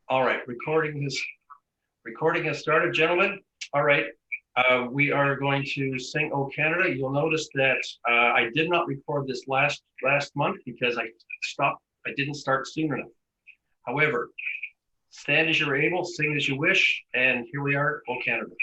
All right, recording has started, gentlemen. All right, we are going to sing "O Canada." You'll notice that I did not record this last month because I stopped. I didn't start soon enough. However, stand as you're able, sing as you wish, and here we are, "O Canada."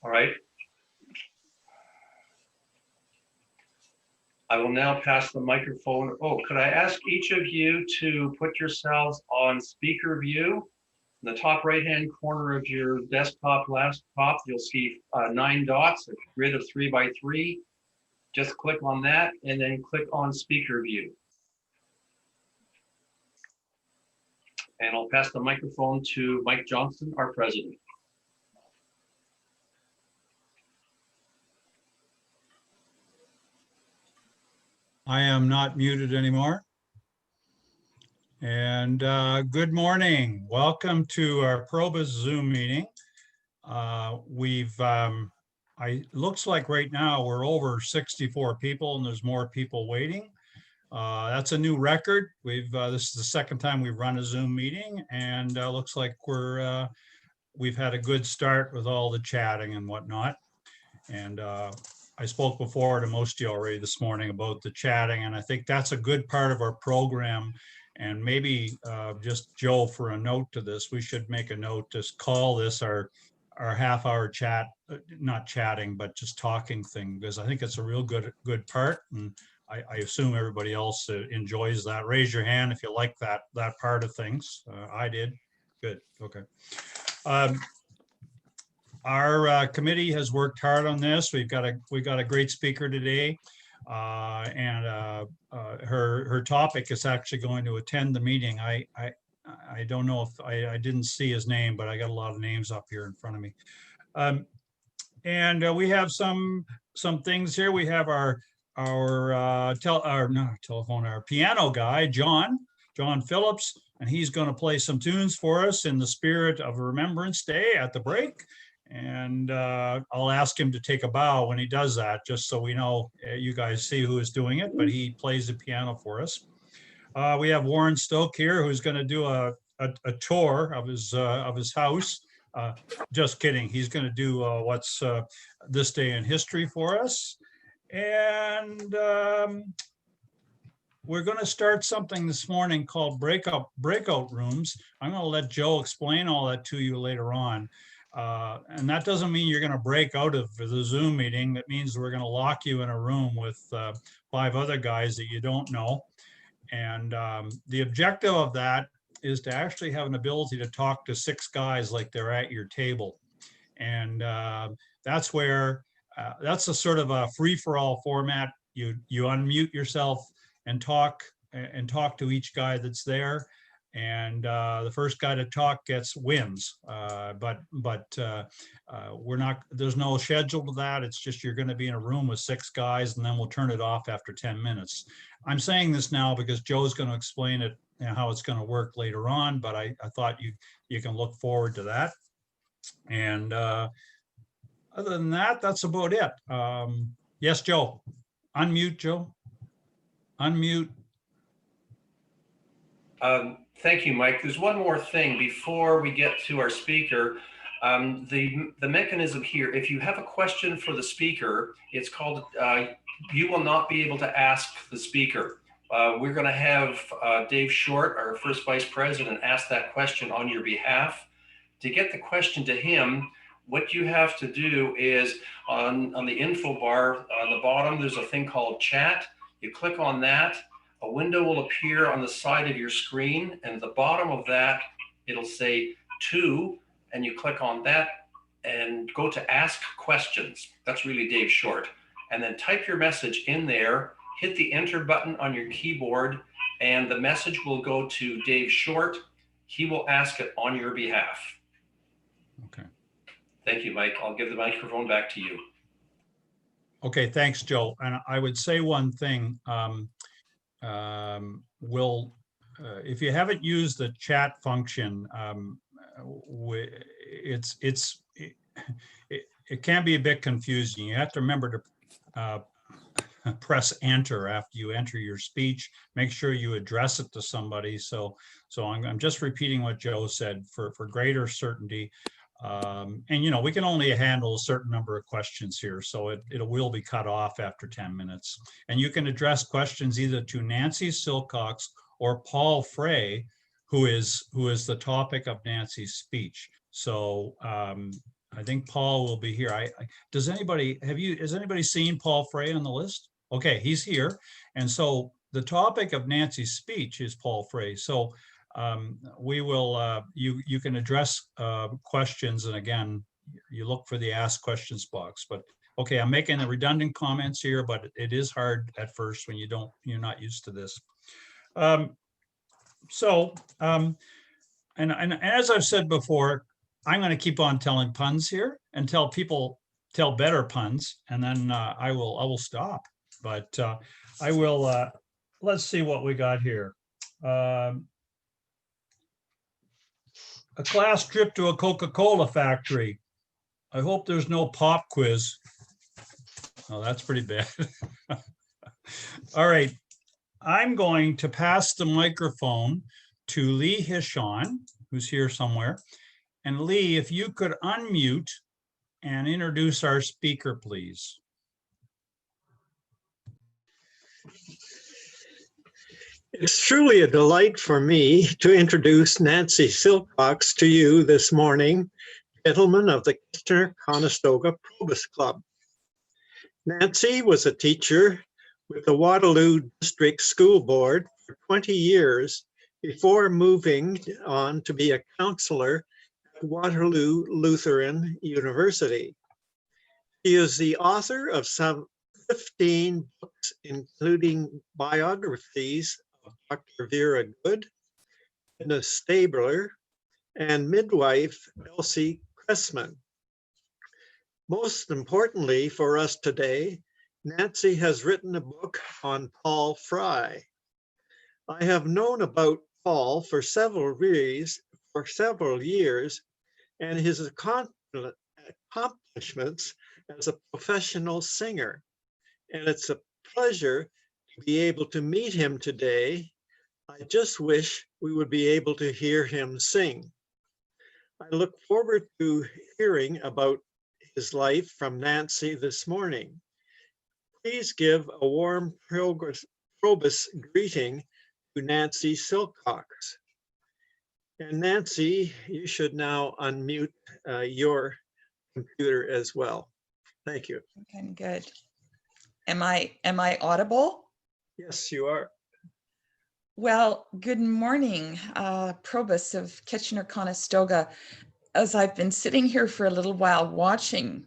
All right. I will now pass the microphone. Oh, could I ask each of you to put yourselves on speaker view? In the top right-hand corner of your desktop laptop, you'll see 9 dots, a grid of 3 by 3. Just click on that and then click on speaker view. And I'll pass the microphone to Mike Johnson, our president. I am not muted anymore. And good morning. Welcome to our Probus Zoom meeting. Looks like right now we're over 64 people and there's more people waiting. That's a new record. This is the second time we've run a Zoom meeting, and looks like we've had a good start with all the chatting and whatnot. And I spoke before to most of you already this morning about the chatting, and I think that's a good part of our program. And maybe just Joe, for a note to this, we should make a note to call this our half-hour chat, not chatting, but just talking thing, because I think it's a real good part. And I assume everybody else enjoys that. Raise your hand if you like that part of things. I did. Good. Okay. Our committee has worked hard on this. We got a great speaker today, and her topic is actually going to attend the meeting. I don't know if I didn't see his name, but I got a lot of names up here in front of me. And we have some things here. We have our piano guy, John Phillips, and he's going to play some tunes for us in the spirit of Remembrance Day at the break. And I'll ask him to take a bow when he does that, just so we know you guys see who is doing it, but he plays the piano for us. We have Warren Stoke here, who's going to do a tour of his house. Just kidding. He's going to do what's this day in history for us. And we're going to start something this morning called breakout rooms. I'm going to let Joe explain all that to you later on. And that doesn't mean you're going to break out of the Zoom meeting. That means we're going to lock you in a room with 5 other guys that you don't know. And the objective of that is to actually have an ability to talk to 6 guys like they're at your table. And that's where, that's a sort of a free-for-all format. You unmute yourself and talk to each guy that's there. And the first guy to talk wins. But we're not, there's no schedule to that. It's just you're going to be in a room with 6 guys, and then we'll turn it off after 10 minutes. I'm saying this now because Joe's going to explain it and how it's going to work later on, but I thought you can look forward to that. And other than that, that's about it. Yes, Joe. Unmute, Joe. Unmute. Thank you, Mike. There's one more thing before we get to our speaker. The mechanism here, if you have a question for the speaker, it's called, you will not be able to ask the speaker. We're going to have Dave Short, our first vice president, ask that question on your behalf. To get the question to him, what you have to do is on the info bar on the bottom, there's a thing called chat. You click on that, a window will appear on the side of your screen, and at the bottom of that, it'll say to, and you click on that and go to ask questions. That's really Dave Short. And then type your message in there, hit the enter button on your keyboard, and the message will go to Dave Short. He will ask it on your behalf. Okay. Thank you, Mike. I'll give the microphone back to you. Okay, thanks, Joe. And I would say one thing. If you haven't used the chat function, it can be a bit confusing. You have to remember to press enter after you enter your speech. Make sure you address it to somebody. So I'm just repeating what Joe said for greater certainty. And we can only handle a certain number of questions here, so it will be cut off after 10 minutes. And you can address questions either to Nancy Silcox or Paul Frey, who is the topic of Nancy's speech. So I think Paul will be here. Has anybody seen Paul Frey on the list? Okay, he's here. And so the topic of Nancy's speech is Paul Frey. So we will, you can address questions, and again, you look for the ask questions box. But okay, I'm making the redundant comments here, but it is hard at first when you're not used to this. And as I've said before, I'm going to keep on telling puns here until people tell better puns, and then I will stop. But I will. Let's see what we got here. A class trip to a Coca-Cola factory. I hope there's no pop quiz. Oh, that's pretty bad. All right. I'm going to pass the microphone to Lee Hishon, who's here somewhere. And Lee, if you could unmute and introduce our speaker, please. It's truly a delight for me to introduce Nancy Silcox to you this morning, gentlemen of the Kitchener-Conestoga Probus Club. Nancy was a teacher with the Waterloo District School Board for 20 years before moving on to be a counselor at Waterloo Lutheran University. She is the author of some 15 books, including biographies of Dr. Vera Good, Edna Stabler, and midwife Elsie Cressman. Most importantly for us today, Nancy has written a book on Paul Fry. I have known about Paul for several years, and his accomplishments as a professional singer. And it's a pleasure to be able to meet him today. I just wish we would be able to hear him sing. I look forward to hearing about his life from Nancy this morning. Please give a warm Probus greeting to Nancy Silcox. And Nancy, you should now unmute your computer as well. Thank you. Okay, good. Am I audible? Yes, you are. Well, good morning, Probus of Kitchener-Conestoga. As I've been sitting here for a little while watching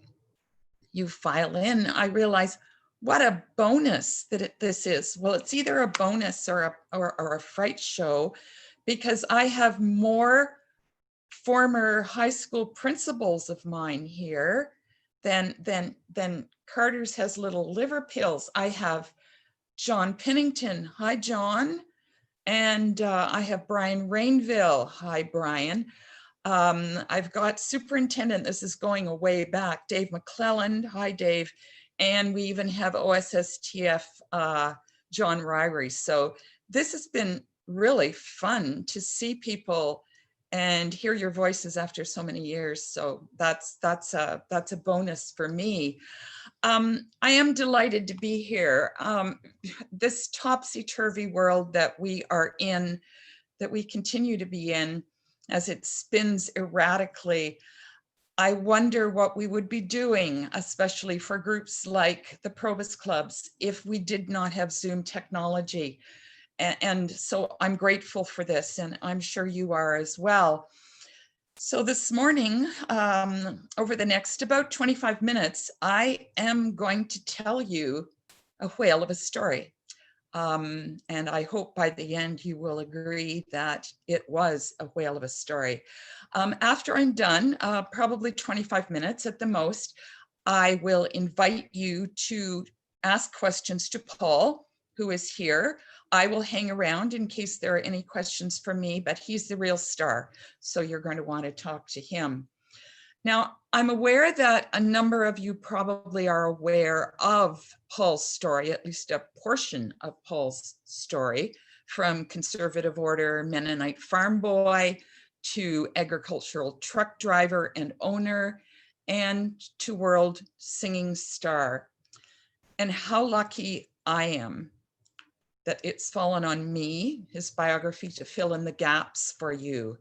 you file in, I realize what a bonus that this is. Well, it's either a bonus or a fright show, because I have more former high school principals of mine here than Carter's has little liver pills. I have John Pennington. Hi, John. And I have Brian Rainville. Hi, Brian. I've got Superintendent, this is going way back, Dave McClelland. Hi, Dave. And we even have OSSTF John Ryrie. So this has been really fun to see people and hear your voices after so many years. So that's a bonus for me. I am delighted to be here. This topsy-turvy world that we are in, that we continue to be in, as it spins erratically, I wonder what we would be doing, especially for groups like the Probus clubs, if we did not have Zoom technology. And so I'm grateful for this, and I'm sure you are as well. So this morning, over the next about 25 minutes, I am going to tell you a whale of a story. And I hope by the end you will agree that it was a whale of a story. After I'm done, probably 25 minutes at the most, I will invite you to ask questions to Paul, who is here. I will hang around in case there are any questions for me, but he's the real star, so you're going to want to talk to him. Now, I'm aware that a number of you probably are aware of Paul's story, at least a portion of Paul's story, from conservative order Mennonite farm boy to agricultural truck driver and owner, and to world singing star. And how lucky I am that it's fallen on me, his biography, to fill in the gaps for you.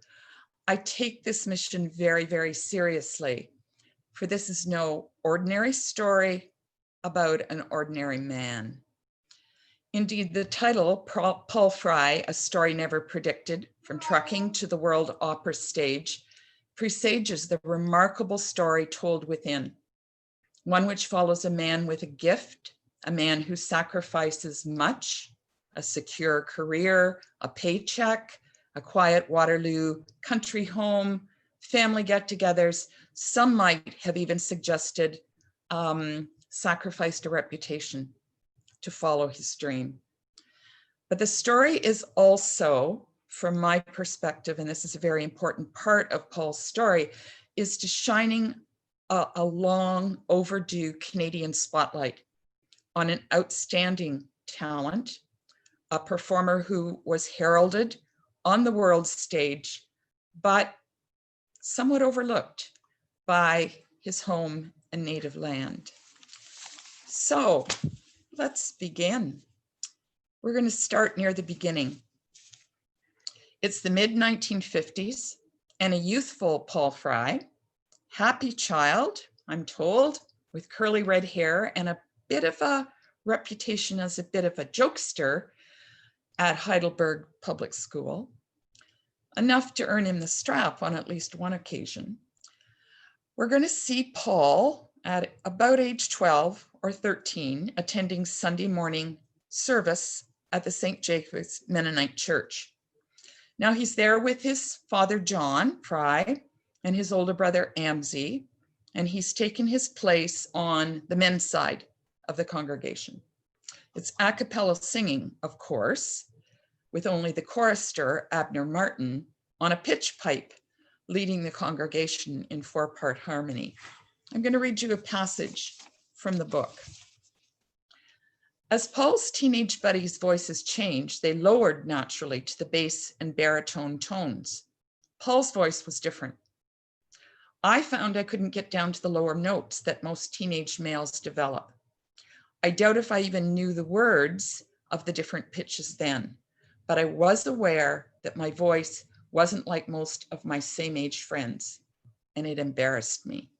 I take this mission very, very seriously, for this is no ordinary story about an ordinary man. Indeed, the title, Paul Fry, A Story Never Predicted, From Trucking to the World Opera Stage, presages the remarkable story told within, one which follows a man with a gift, a man who sacrifices much, a secure career, a paycheck, a quiet Waterloo country home, family get-togethers. Some might have even suggested sacrificed a reputation to follow his dream. But the story is also, from my perspective, and this is a very important part of Paul's story, is to shining a long overdue Canadian spotlight on an outstanding talent, a performer who was heralded on the world stage, but somewhat overlooked by his home and native land. So let's begin. We're going to start near the beginning. It's the mid-1950s, and a youthful Paul Fry, happy child, I'm told, with curly red hair and a bit of a reputation as a bit of a jokester at Heidelberg Public School, enough to earn him the strap on at least one occasion. We're going to see Paul at about age 12 or 13 attending Sunday morning service at the St. Jacob's Mennonite Church. Now he's there with his father, John Fry, and his older brother, Amzie, and he's taken his place on the men's side of the congregation. It's a cappella singing, of course, with only the chorister, Abner Martin, on a pitch pipe, leading the congregation in 4-part harmony. I'm going to read you a passage from the book. As Paul's teenage buddies' voices changed, they lowered naturally to the bass and baritone tones. Paul's voice was different. I found I couldn't get down to the lower notes that most teenage males develop. I doubt if I even knew the words of the different pitches then, but I was aware that my voice wasn't like most of my same age friends, and it embarrassed me.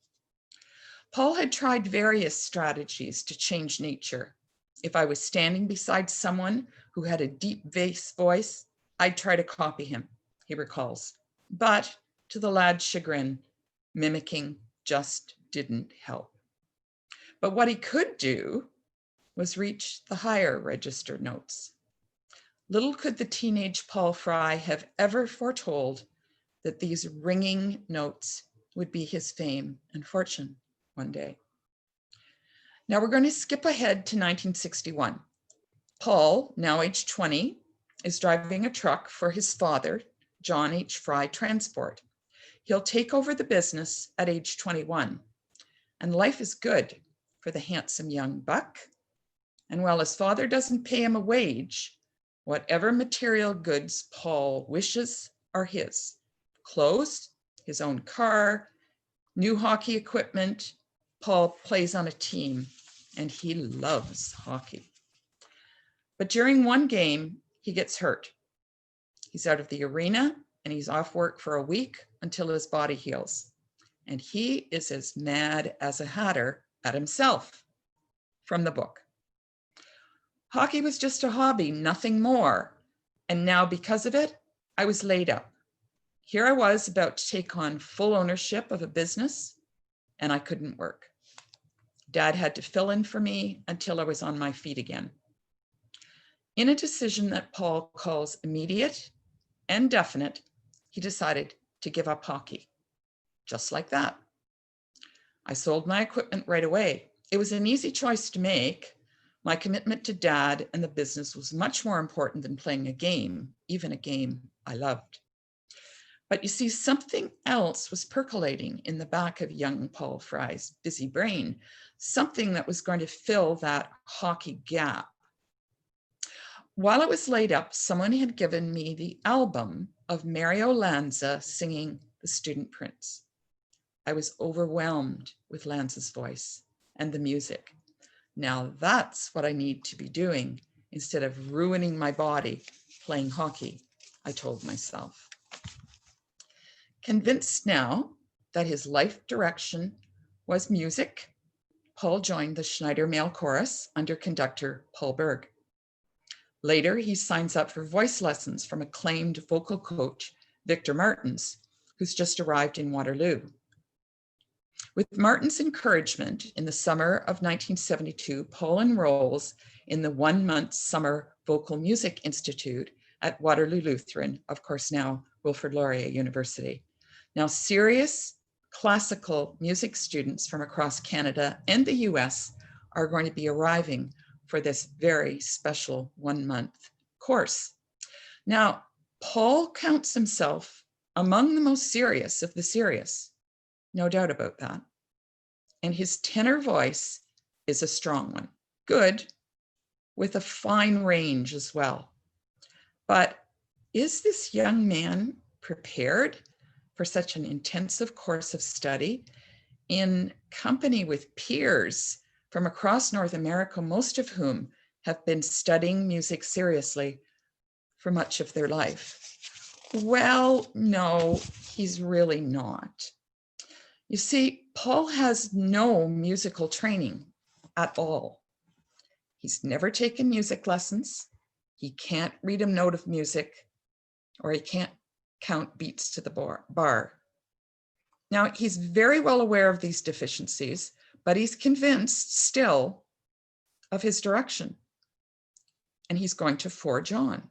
Paul had tried various strategies to change nature. If I was standing beside someone who had a deep bass voice, I'd try to copy him, he recalls. But to the lad's chagrin, mimicking just didn't help. But what he could do was reach the higher register notes. Little could the teenage Paul Fry have ever foretold that these ringing notes would be his fame and fortune one day. Now we're going to skip ahead to 1961. Paul, now age 20, is driving a truck for his father, John H. Fry Transport. He'll take over the business at age 21, and life is good for the handsome young buck. And while his father doesn't pay him a wage, whatever material goods Paul wishes are his. Clothes, his own car, new hockey equipment. Paul plays on a team and he loves hockey. But during one game, he gets hurt. He's out of the arena and he's off work for a week until his body heals. And he is as mad as a hatter at himself. From the book. Hockey was just a hobby, nothing more. And now because of it, I was laid up. Here I was about to take on full ownership of a business, and I couldn't work. Dad had to fill in for me until I was on my feet again. In a decision that Paul calls immediate and definite, he decided to give up hockey. Just like that. I sold my equipment right away. It was an easy choice to make. My commitment to Dad and the business was much more important than playing a game, even a game I loved. But you see, something else was percolating in the back of young Paul Fry's busy brain, something that was going to fill that hockey gap. While I was laid up, someone had given me the album of Mario Lanza singing The Student Prince. I was overwhelmed with Lanza's voice and the music. Now that's what I need to be doing instead of ruining my body playing hockey, I told myself. Convinced now that his life direction was music, Paul joined the Schneider Male Chorus under conductor Paul Berg. Later, he signs up for voice lessons from acclaimed vocal coach Victor Martins, who's just arrived in Waterloo. With Martin's encouragement, in the summer of 1972, Paul enrolls in the one-month Summer Vocal Music Institute at Waterloo Lutheran, of course now Wilfrid Laurier University. Now, serious classical music students from across Canada and the US are going to be arriving for this very special one-month course. Now, Paul counts himself among the most serious of the serious, no doubt about that. And his tenor voice is a strong one, good, with a fine range as well. But is this young man prepared for such an intensive course of study in company with peers from across North America, most of whom have been studying music seriously for much of their life? Well, no, he's really not. You see, Paul has no musical training at all. He's never taken music lessons. He can't read a note of music, or he can't count beats to the bar. Now, he's very well aware of these deficiencies, but he's convinced still of his direction, and he's going to forge on.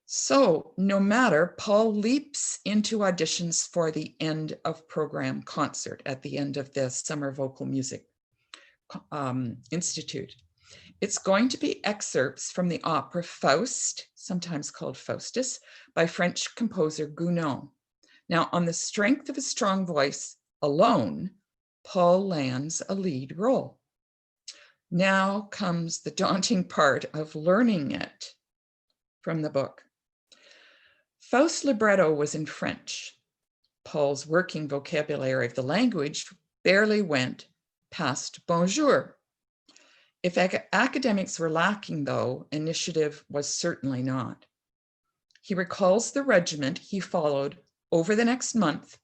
So no matter, Paul leaps into auditions for the end of program concert at the end of the Summer Vocal Music Institute. It's going to be excerpts from the opera Faust, sometimes called Faustus, by French composer Gounod. Now, on the strength of his strong voice alone, Paul lands a lead role. Now comes the daunting part of learning it from the book. Faust's libretto was in French. Paul's working vocabulary of the language barely went past bonjour. If academics were lacking, though, initiative was certainly not. He recalls the regiment he followed over the next month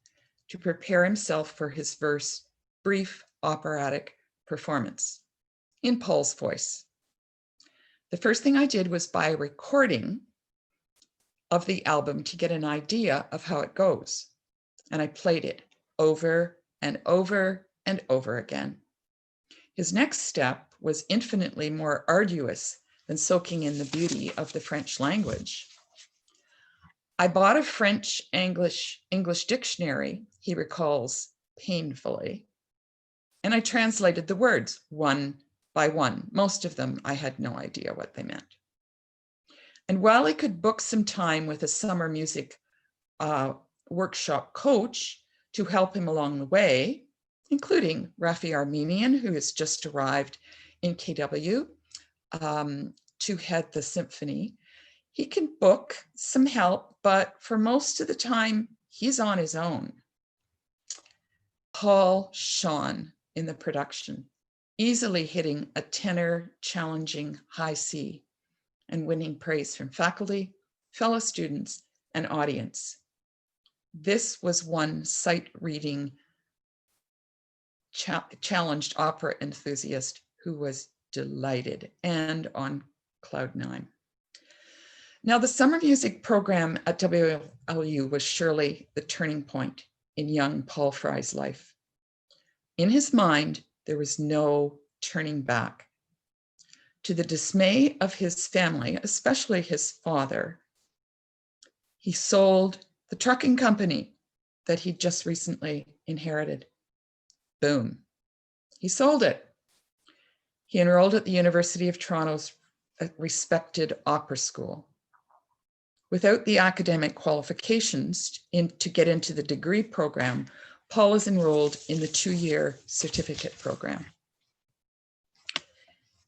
to prepare himself for his first brief operatic performance in Paul's voice. The first thing I did was buy a recording of the album to get an idea of how it goes. And I played it over and over and over again. His next step was infinitely more arduous than soaking in the beauty of the French language. I bought a French-English dictionary, he recalls painfully, and I translated the words one by one. Most of them, I had no idea what they meant. And while I could book some time with a summer music workshop coach to help him along the way, including Rafi Armenian, who has just arrived in KW to head the symphony, he can book some help, but for most of the time, he's on his own. Paul shone in the production. easily hitting a tenor challenging high C and winning praise from faculty, fellow students, and audience. This was one sight reading challenged opera enthusiast who was delighted and on cloud nine. Now, the summer music program at WLU was surely the turning point in young Paul Fry's life. In his mind, there was no turning back. To the dismay of his family, especially his father, he sold the trucking company that he just recently inherited. Boom. He sold it. He enrolled at the University of Toronto's respected opera school. Without the academic qualifications to get into the degree program, Paul is enrolled in the 2-year certificate program.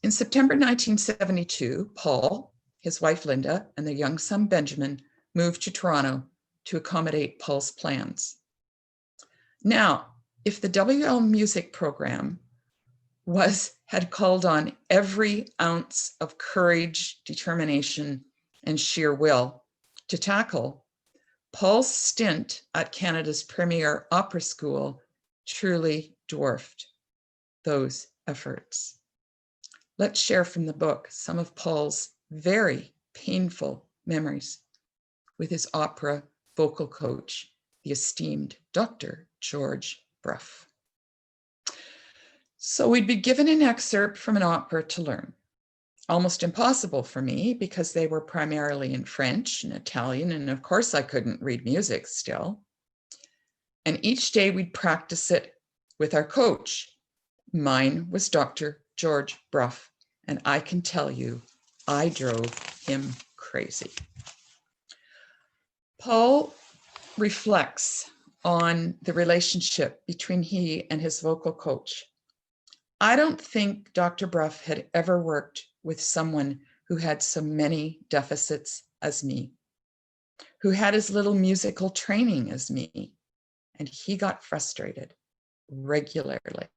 In September 1972, Paul, his wife Linda, and their young son Benjamin moved to Toronto to accommodate Paul's plans. Now, if the WL music program had called on every ounce of courage, determination, and sheer will to tackle, Paul's stint at Canada's premier opera school truly dwarfed those efforts. Let's share from the book some of Paul's very painful memories with his opera vocal coach, the esteemed Dr. George Bruff. So we'd be given an excerpt from an opera to learn. Almost impossible for me because they were primarily in French and Italian, and of course I couldn't read music still. And each day we'd practice it with our coach. Mine was Dr. George Bruff, and I can tell you, I drove him crazy. Paul reflects on the relationship between he and his vocal coach. I don't think Dr. Bruff had ever worked with someone who had so many deficits as me, who had as little musical training as me, and he got frustrated regularly.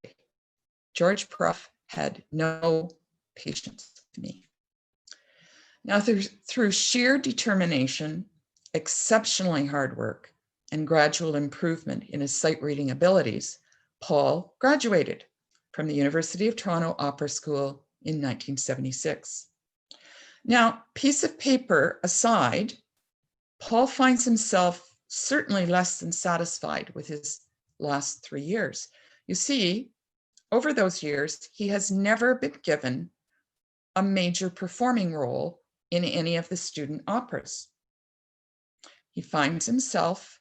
George Bruff had no patience with me. Now, through sheer determination, exceptionally hard work, and gradual improvement in his sight reading abilities, Paul graduated from the University of Toronto Opera School in 1976. Now, piece of paper aside, Paul finds himself certainly less than satisfied with his last 3 years. You see, over those years, he has never been given a major performing role in any of the student operas. He finds himself,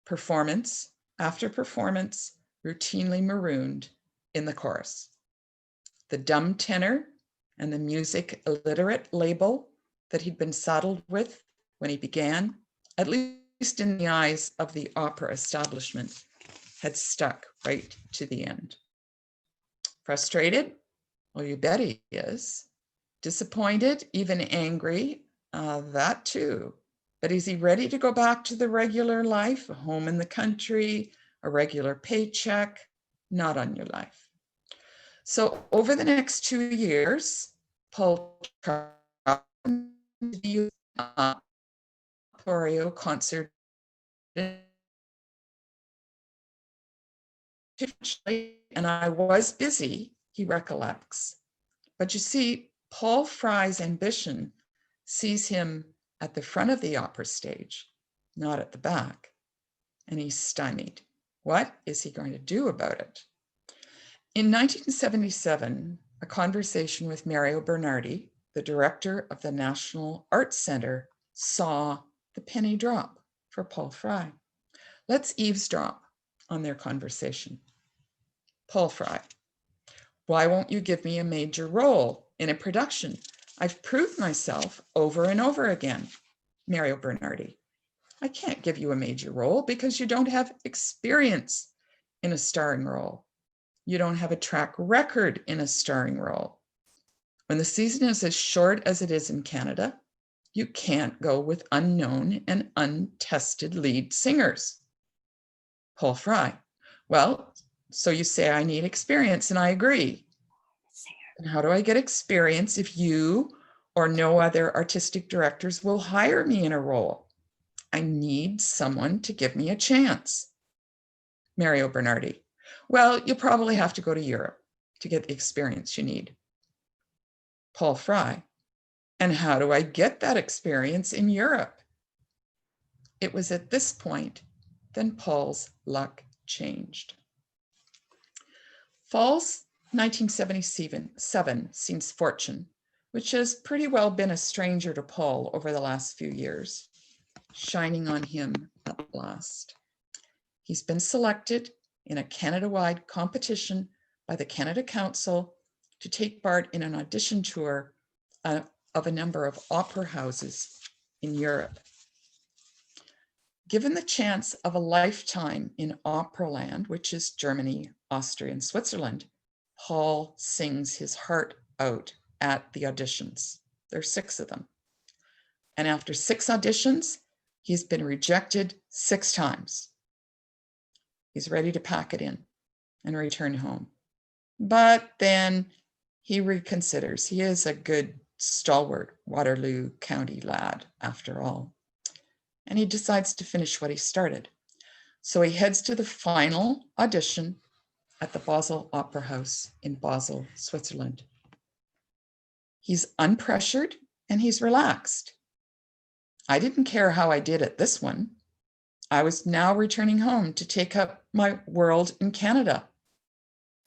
performance after performance, routinely marooned in the chorus. The dumb tenor and the music illiterate label that he'd been saddled with when he began, at least in the eyes of the opera establishment, had stuck right to the end. Frustrated? Well, you bet he is. Disappointed, even angry, that too. But is he ready to go back to the regular life, a home in the country, a regular paycheck? Not on your life. So over the next 2 years, Paul tried to oratorio concert, and I was busy, he recollects. But you see, Paul Fry's ambition sees him at the front of the opera stage, not at the back, and he's stymied. What is he going to do about it? In 1977, a conversation with Mario Bernardi, the director of the National Arts Center, saw the penny drop for Paul Fry. Let's eavesdrop on their conversation. Paul Fry: why won't you give me a major role in a production? I've proved myself over and over again. Mario Bernardi: I can't give you a major role because you don't have experience in a starring role. You don't have a track record in a starring role. When the season is as short as it is in Canada, you can't go with unknown and untested lead singers. Paul Fry: well, so you say I need experience, and I agree. And how do I get experience if you or no other artistic directors will hire me in a role? I need someone to give me a chance. Mario Bernardi. Well, you'll probably have to go to Europe to get the experience you need. Paul Fry. And how do I get that experience in Europe? It was at this point then Paul's luck changed. Fall's 1977 seems fortune, which has pretty well been a stranger to Paul over the last few years, shining on him at last. He's been selected in a Canada-wide competition by the Canada Council to take part in an audition tour of a number of opera houses in Europe. Given the chance of a lifetime in Operaland, which is Germany, Austria, and Switzerland, Paul sings his heart out at the auditions. There's 6 of them. And after 6 auditions, he's been rejected 6 times. He's ready to pack it in and return home. But then he reconsiders. He is a good, stalwart Waterloo County lad, after all. And he decides to finish what he started. So he heads to the final audition at the Basel Opera House in Basel, Switzerland. He's unpressured and he's relaxed. I didn't care how I did at this one. I was now returning home to take up my world in Canada.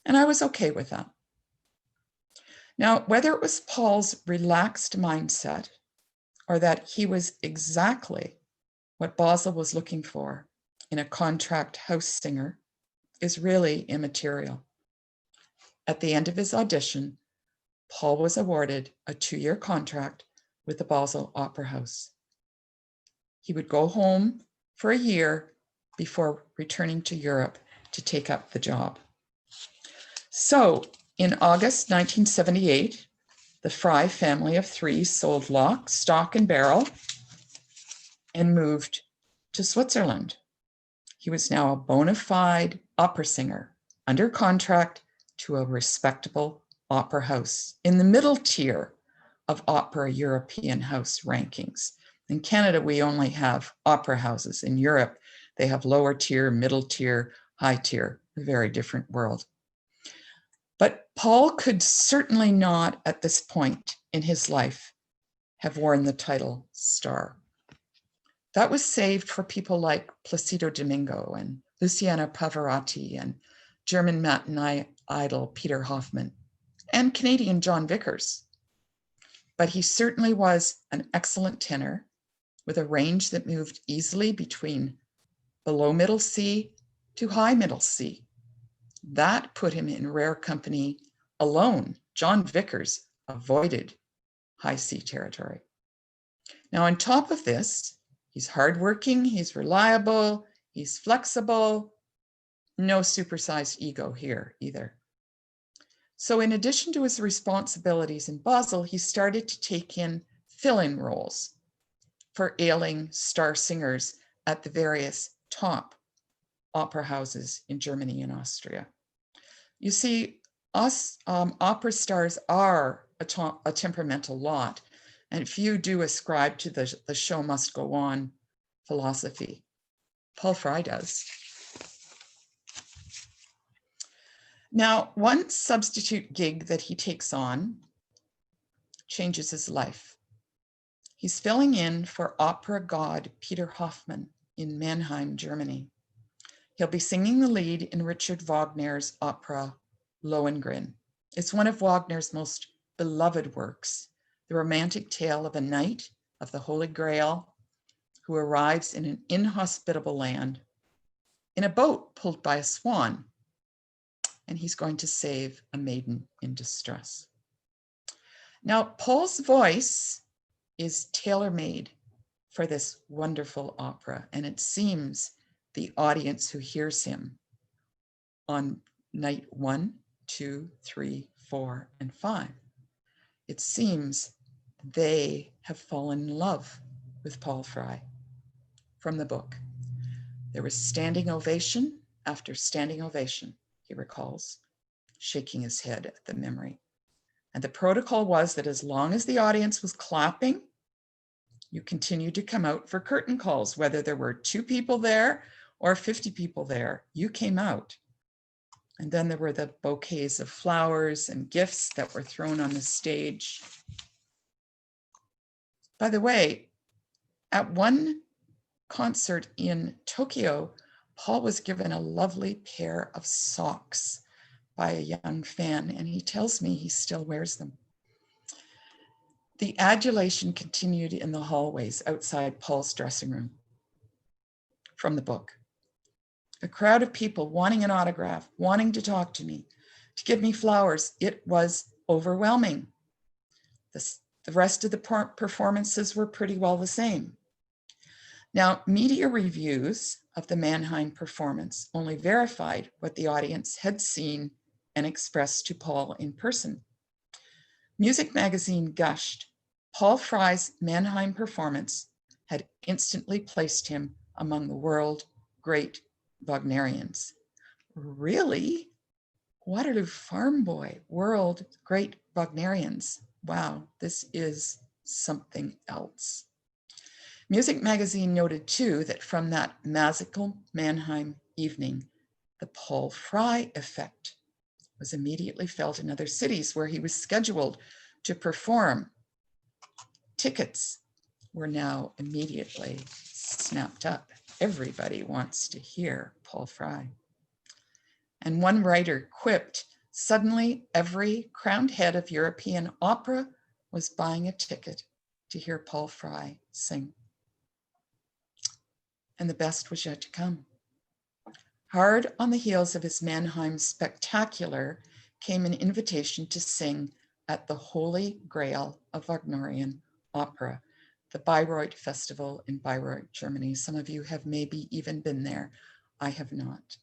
And I was okay with that. Now, whether it was Paul's relaxed mindset or that he was exactly what Basel was looking for in a contract house singer is really immaterial. At the end of his audition, Paul was awarded a 2-year contract with the Basel Opera House. He would go home for a year before returning to Europe to take up the job. So in August 1978, the Fry family of 3 sold lock, stock, and barrel and moved to Switzerland. He was now a bona fide opera singer under contract to a respectable opera house in the middle tier of opera European house rankings. In Canada, we only have opera houses. In Europe, they have lower tier, middle tier, high tier, a very different world. But Paul could certainly not at this point in his life have worn the title star. That was saved for people like Placido Domingo and Luciano Pavarotti and German matinee idol Peter Hoffman and Canadian John Vickers. But he certainly was an excellent tenor with a range that moved easily between below middle C to high middle C. That put him in rare company alone. John Vickers avoided high C territory. Now, on top of this, he's hardworking, he's reliable, he's flexible, no supersized ego here either. So in addition to his responsibilities in Basel, he started to take in fill-in roles for ailing star singers at the various top opera houses in Germany and Austria. You see, us opera stars are a temperamental lot, and few do ascribe to the show must go on philosophy. Paul Fry does. Now, one substitute gig that he takes on changes his life. He's filling in for opera god Peter Hoffman in Mannheim, Germany. He'll be singing the lead in Richard Wagner's opera Lohengrin. It's one of Wagner's most beloved works, the romantic tale of a knight of the Holy Grail who arrives in an inhospitable land in a boat pulled by a swan, and he's going to save a maiden in distress. Now, Paul's voice is tailor-made for this wonderful opera, and it seems the audience who hears him on night 1, 2, 3, 4, and 5, it seems they have fallen in love with Paul Fry. From the book, there was standing ovation after standing ovation, he recalls, shaking his head at the memory. And the protocol was that as long as the audience was clapping, you continued to come out for curtain calls, whether there were 2 people there or 50 people there, you came out. And then there were the bouquets of flowers and gifts that were thrown on the stage. By the way, at one concert in Tokyo, Paul was given a lovely pair of socks by a young fan, and he tells me he still wears them. The adulation continued in the hallways outside Paul's dressing room from the book. A crowd of people wanting an autograph, wanting to talk to me, to give me flowers. It was overwhelming. The rest of the performances were pretty well the same. Now, media reviews of the Mannheim performance only verified what the audience had seen and expressed to Paul in person. Music magazine gushed. Paul Fry's Mannheim performance had instantly placed him among the world great Wagnerians. Really? Waterloo Farm Boy, world great Wagnerians. Wow, this is something else. Music magazine noted too that from that magical Mannheim evening, the Paul Fry effect was immediately felt in other cities where he was scheduled to perform. Tickets were now immediately snapped up. Everybody wants to hear Paul Fry. And one writer quipped, suddenly every crowned head of European opera was buying a ticket to hear Paul Fry sing. And the best was yet to come. Hard on the heels of his Mannheim spectacular came an invitation to sing at the Holy Grail of Wagnerian opera, the Bayreuth Festival in Bayreuth, Germany. Some of you have maybe even been there. I have not.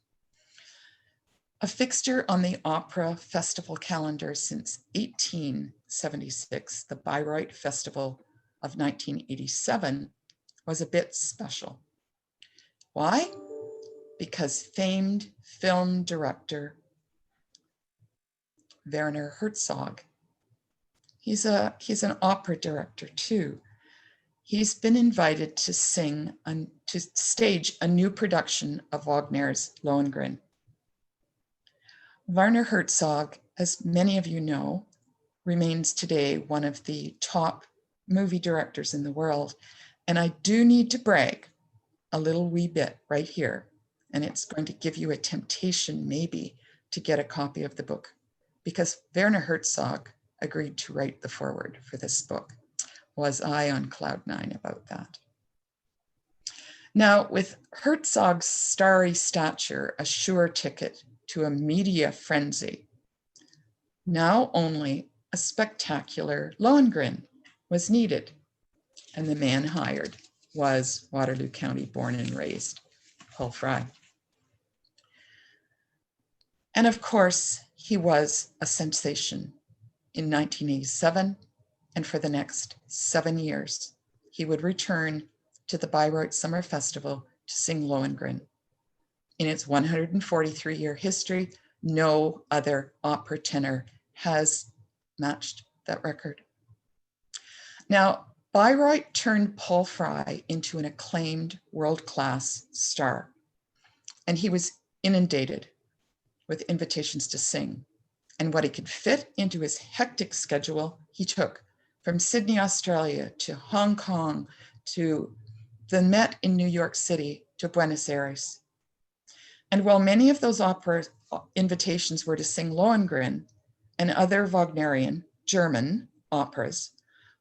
A fixture on the opera festival calendar since 1876, the Bayreuth Festival of 1987 was a bit special. Why? Because famed film director Werner Herzog, he's an opera director too. He's been invited to to stage a new production of Wagner's Lohengrin. Werner Herzog, as many of you know, remains today one of the top movie directors in the world. And I do need to brag a little wee bit right here. And it's going to give you a temptation maybe to get a copy of the book, because Werner Herzog agreed to write the foreword for this book. Was I on cloud 9 about that? Now, with Herzog's starry stature a sure ticket to a media frenzy, now only a spectacular Lohengrin was needed, and the man hired was Waterloo County born and raised Paul Fry. And of course, he was a sensation. In 1987, and for the next 7 years, he would return to the Bayreuth Summer Festival to sing Lohengrin. In its 143-year history, no other opera tenor has matched that record. Now, Bayreuth turned Paul Fry into an acclaimed world-class star, and he was inundated with invitations to sing. And what he could fit into his hectic schedule, he took, from Sydney, Australia, to Hong Kong, to the Met in New York City, to Buenos Aires. And while many of those opera invitations were to sing Lohengrin and other Wagnerian German operas,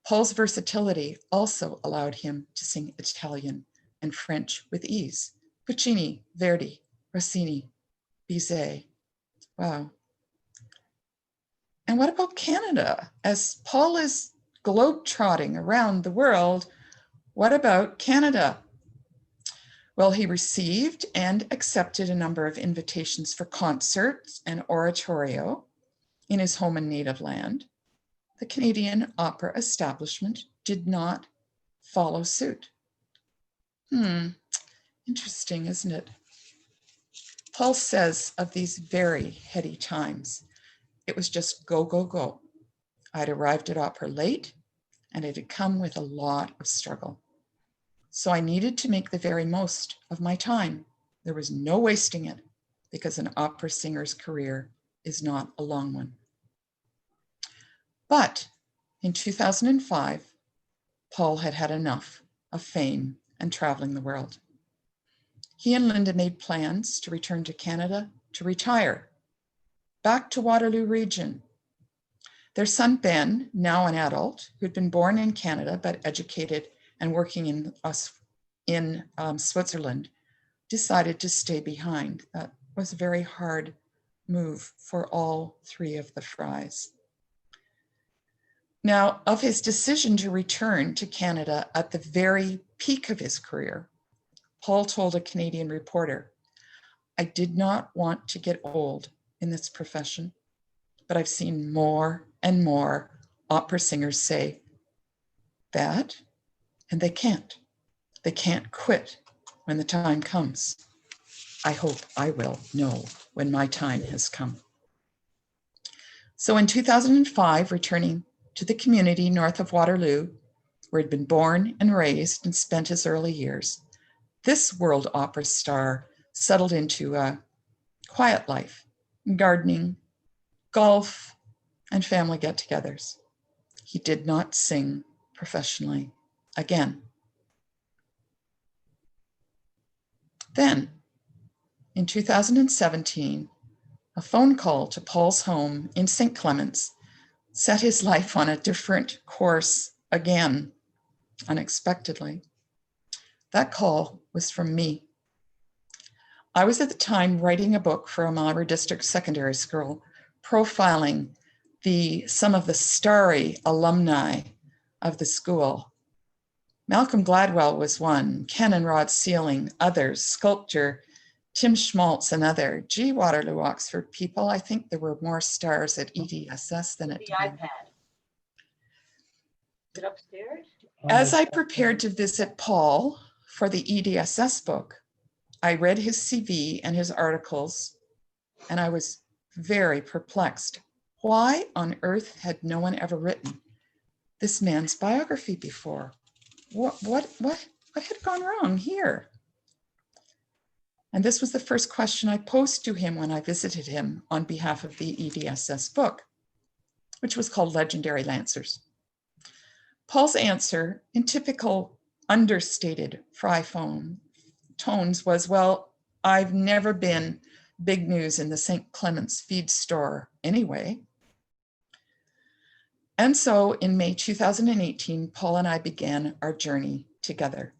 Paul's versatility also allowed him to sing Italian and French with ease. Puccini, Verdi, Rossini, Bizet. Wow. And what about Canada? As Paul is globetrotting around the world, what about Canada? Well, he received and accepted a number of invitations for concerts and oratorio in his home and native land. The Canadian opera establishment did not follow suit. Interesting, isn't it? Paul says of these very heady times, it was just go, go, go. I'd arrived at opera late, and it had come with a lot of struggle. So I needed to make the very most of my time. There was no wasting it, because an opera singer's career is not a long one. But in 2005, Paul had had enough of fame and traveling the world. He and Linda made plans to return to Canada to retire, back to Waterloo Region. Their son, Ben, now an adult, who'd been born in Canada but educated and working in Switzerland, decided to stay behind. That was a very hard move for all three of the Frys. Now, of his decision to return to Canada at the very peak of his career, Paul told a Canadian reporter, "I did not want to get old in this profession, but I've seen more and more opera singers say that, and they can't. They can't quit when the time comes. I hope I will know when my time has come." So in 2005, returning to the community north of Waterloo, where he'd been born and raised and spent his early years, this world opera star settled into a quiet life, gardening, golf, and family get-togethers. He did not sing professionally again. Then, in 2017, a phone call to Paul's home in St. Clements set his life on a different course again, unexpectedly. That call was from me. I was at the time writing a book for a Mallory District Secondary School, profiling some of the starry alumni of the school. Malcolm Gladwell was one, Ken and Rod Sealing, others, sculptor Tim Schmaltz, another. Gee, Waterloo Oxford people, I think there were more stars at EDSS than at The DB. iPad. Is it upstairs? As I prepared to visit Paul for the EDSS book, I read his CV and his articles, and I was very perplexed. Why on earth had no one ever written this man's biography before? What had gone wrong here? And this was the first question I posed to him when I visited him on behalf of the EDSS book, which was called Legendary Lancers. Paul's answer, in typical understated Fry tones, was, "Well, I've never been big news in the St. Clements feed store anyway." And so in May 2018, Paul and I began our journey together.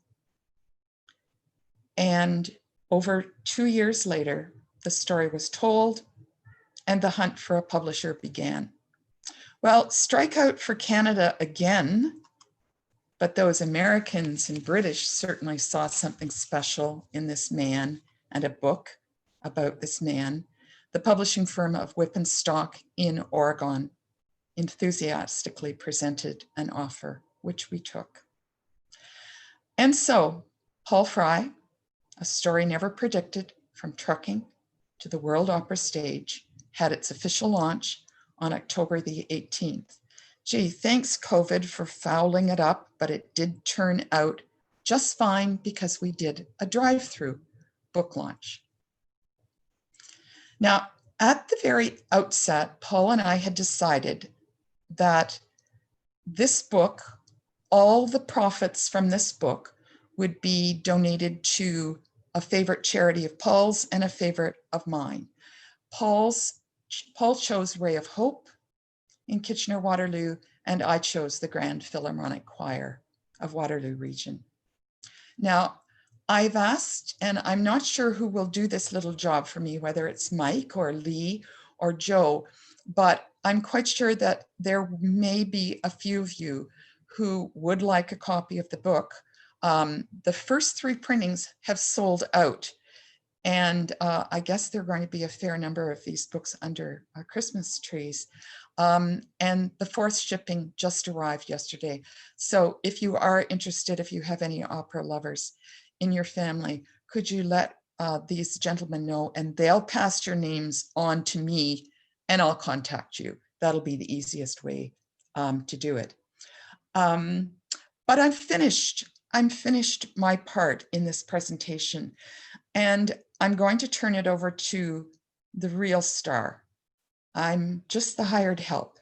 And over 2 years later, the story was told and the hunt for a publisher began. Well, strike out for Canada again, but those Americans and British certainly saw something special in this man and a book about this man. The publishing firm of Whip and Stock in Oregon enthusiastically presented an offer, which we took. And so Paul Fry, a story never predicted, from trucking to the World Opera stage, had its official launch on October the 18th. Gee, thanks COVID for fouling it up, but it did turn out just fine because we did a drive-through book launch. Now, at the very outset, Paul and I had decided that this book, all the profits from this book would be donated to a favorite charity of Paul's and a favorite of mine. Paul chose Ray of Hope in Kitchener-Waterloo, and I chose the Grand Philharmonic Choir of Waterloo Region. Now, I've asked, and I'm not sure who will do this little job for me, whether it's Mike or Lee or Joe, but I'm quite sure that there may be a few of you who would like a copy of the book. The first 3 printings have sold out, and I guess there are going to be a fair number of these books under Christmas trees. And the 4th shipping just arrived yesterday. So if you are interested, if you have any opera lovers in your family, could you let these gentlemen know, and they'll pass your names on to me and I'll contact you. That'll be the easiest way to do it. But I'm finished my part in this presentation, and I'm going to turn it over to the real star. I'm just the hired help.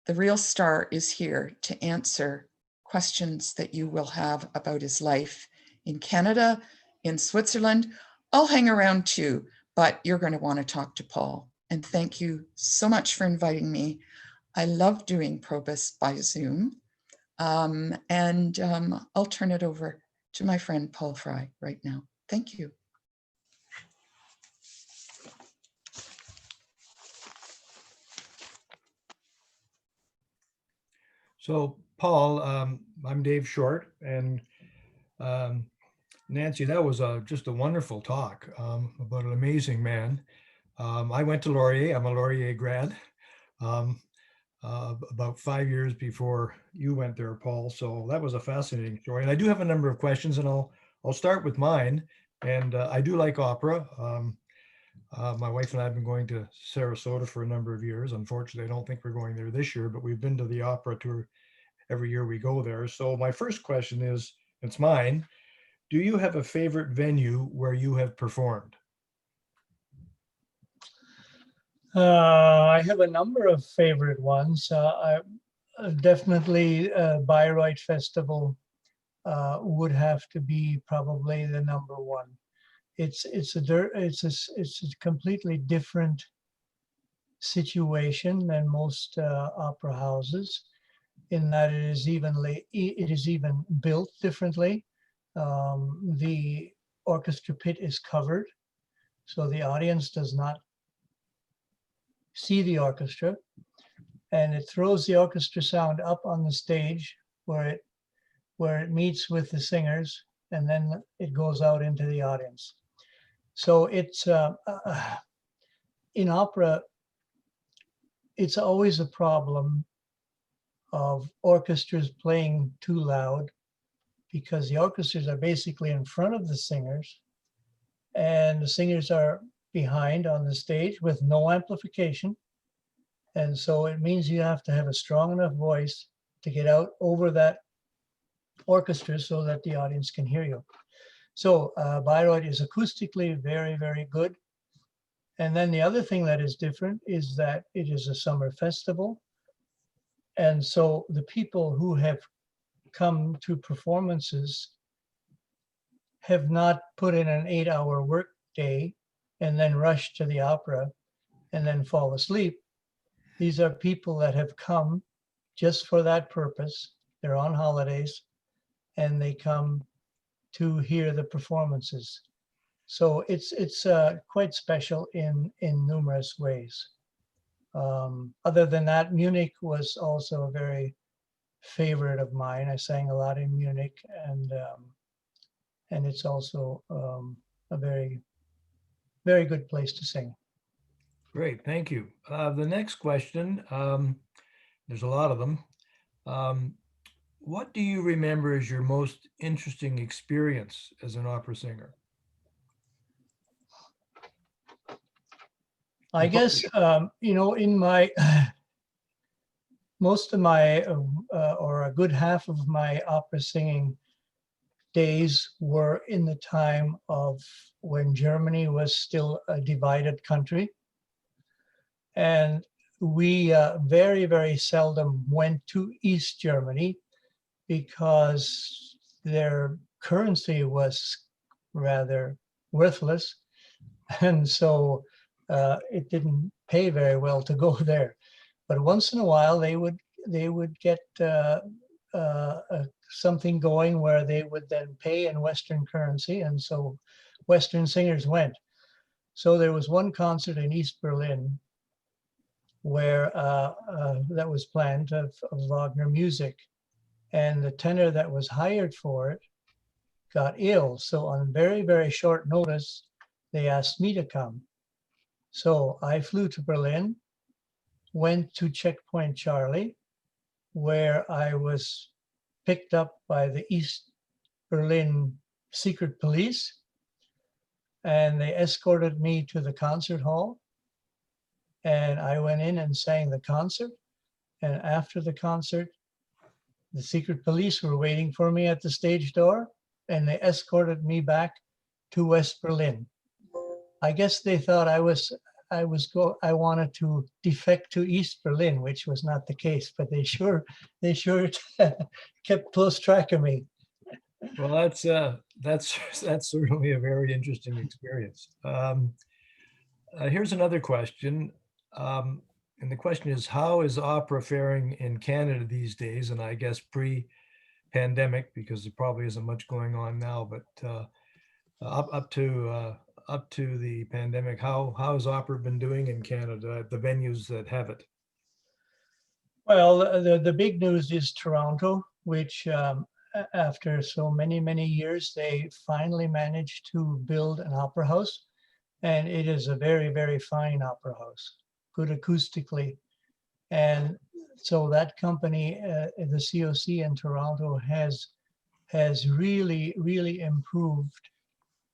The real star is here to answer questions that you will have about his life in Canada, in Switzerland. I'll hang around too, but you're going to want to talk to Paul. And thank you so much for inviting me. I love doing Probus by Zoom. I'll turn it over to my friend Paul Fry right now. Thank you. So, Paul, I'm Dave Short, and Nancy, that was just a wonderful talk about an amazing man. I went to Laurier. I'm a Laurier grad. About 5 years before you went there, Paul. So that was a fascinating story. And I do have a number of questions, and I'll start with mine. And I do like opera. My wife and I have been going to Sarasota for a number of years. Unfortunately, I don't think we're going there this year, but we've been to the opera tour every year we go there. So my first question is, it's mine. Do you have a favorite venue where you have performed? I have a number of favorite ones. Definitely Bayreuth Festival would have to be probably the number one. It's a completely different situation than most opera houses, in that it is even built differently. The orchestra pit is covered, so the audience does not see the orchestra, and it throws the orchestra sound up on the stage where it meets with the singers, and then it goes out into the audience. So it's in opera, it's always a problem of orchestras playing too loud, because the orchestras are basically in front of the singers and the singers are behind on the stage with no amplification. And so it means you have to have a strong enough voice to get out over that orchestra so that the audience can hear you. So Bayreuth is acoustically very, very good. And then the other thing that is different is that it is a summer festival. And so the people who have come to performances have not put in an 8-hour work day and then rush to the opera and then fall asleep. These are people that have come just for that purpose. They're on holidays and they come to hear the performances. So it's quite special in numerous ways. Other than that, Munich was also a very favorite of mine. I sang a lot in Munich, and it's also a very, very good place to sing. Great, thank you. The next question, there's a lot of them. What do you remember as your most interesting experience as an opera singer? I guess, in my, most of my, or a good half of my opera singing days were in the time of when Germany was still a divided country. And we very, very seldom went to East Germany because their currency was rather worthless. And so it didn't pay very well to go there. But once in a while, they would get something going where they would then pay in Western currency. And so Western singers went. So there was one concert in East Berlin where that was planned of Wagner music. And the tenor that was hired for it got ill. So on very, very short notice, they asked me to come. So I flew to Berlin, went to Checkpoint Charlie, where I was picked up by the East Berlin secret police, and they escorted me to the concert hall. And I went in and sang the concert. And after the concert, the secret police were waiting for me at the stage door, and they escorted me back to West Berlin. I guess they thought I wanted to defect to East Berlin, which was not the case, but they sure kept close track of me. Well, that's certainly a very interesting experience. Here's another question. And the question is, how is opera faring in Canada these days? And I guess pre-pandemic, because there probably isn't much going on now, but up to the pandemic, how has opera been doing in Canada at the venues that have it? Well, the big news is Toronto, which after so many years, they finally managed to build an opera house. And it is a very fine opera house, good acoustically. And so that company, the COC in Toronto, has really improved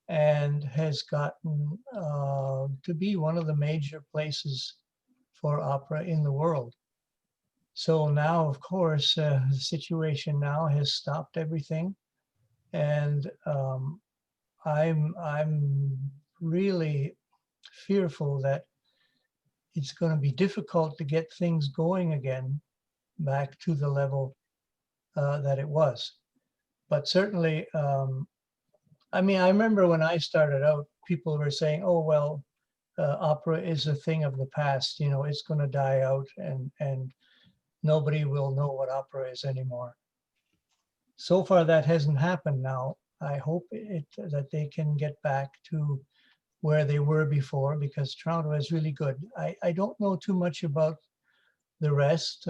and has gotten to be one of the major places for opera in the world. So now, of course, the situation now has stopped everything, and I'm really fearful that it's going to be difficult to get things going again back to the level that it was. But certainly, I mean, I remember when I started out, people were saying, "Oh well, opera is a thing of the past. You know, it's going to die out, and nobody will know what opera is anymore." So far, that hasn't happened. Now, I hope that they can get back to where they were before, because Toronto is really good. I don't know too much about the rest.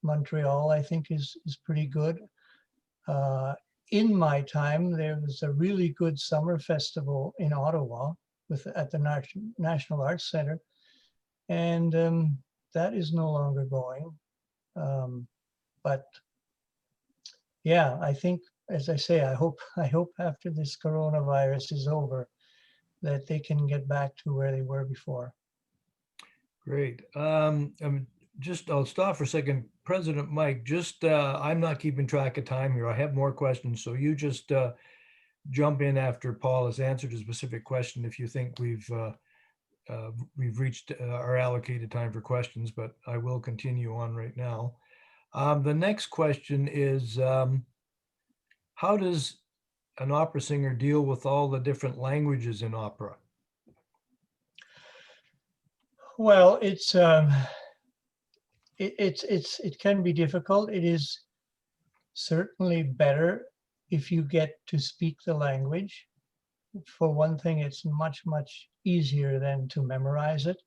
Montreal, I think, is pretty good. In my time, there was a really good summer festival in Ottawa at the National Arts Center, and that is no longer going. But yeah, I think, as I say, I hope after this coronavirus is over, that they can get back to where they were before. Great. I'll stop for a second. President Mike, I'm not keeping track of time here. I have more questions. So you just jump in after Paul has answered a specific question if you think we've reached our allocated time for questions, but I will continue on right now. The next question is, how does an opera singer deal with all the different languages in opera? Well, it can be difficult. It is certainly better if you get to speak the language. For one thing, it's much easier than to memorize it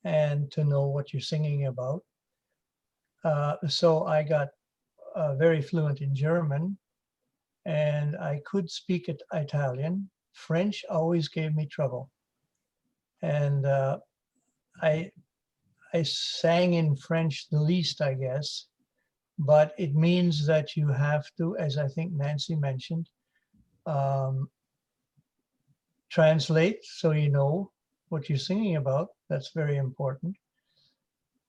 and to know what you're singing about. So I got very fluent in German, and I could speak Italian. French always gave me trouble. And I sang in French the least, I guess, but it means that you have to, as I think Nancy mentioned, translate so you know what you're singing about. That's very important.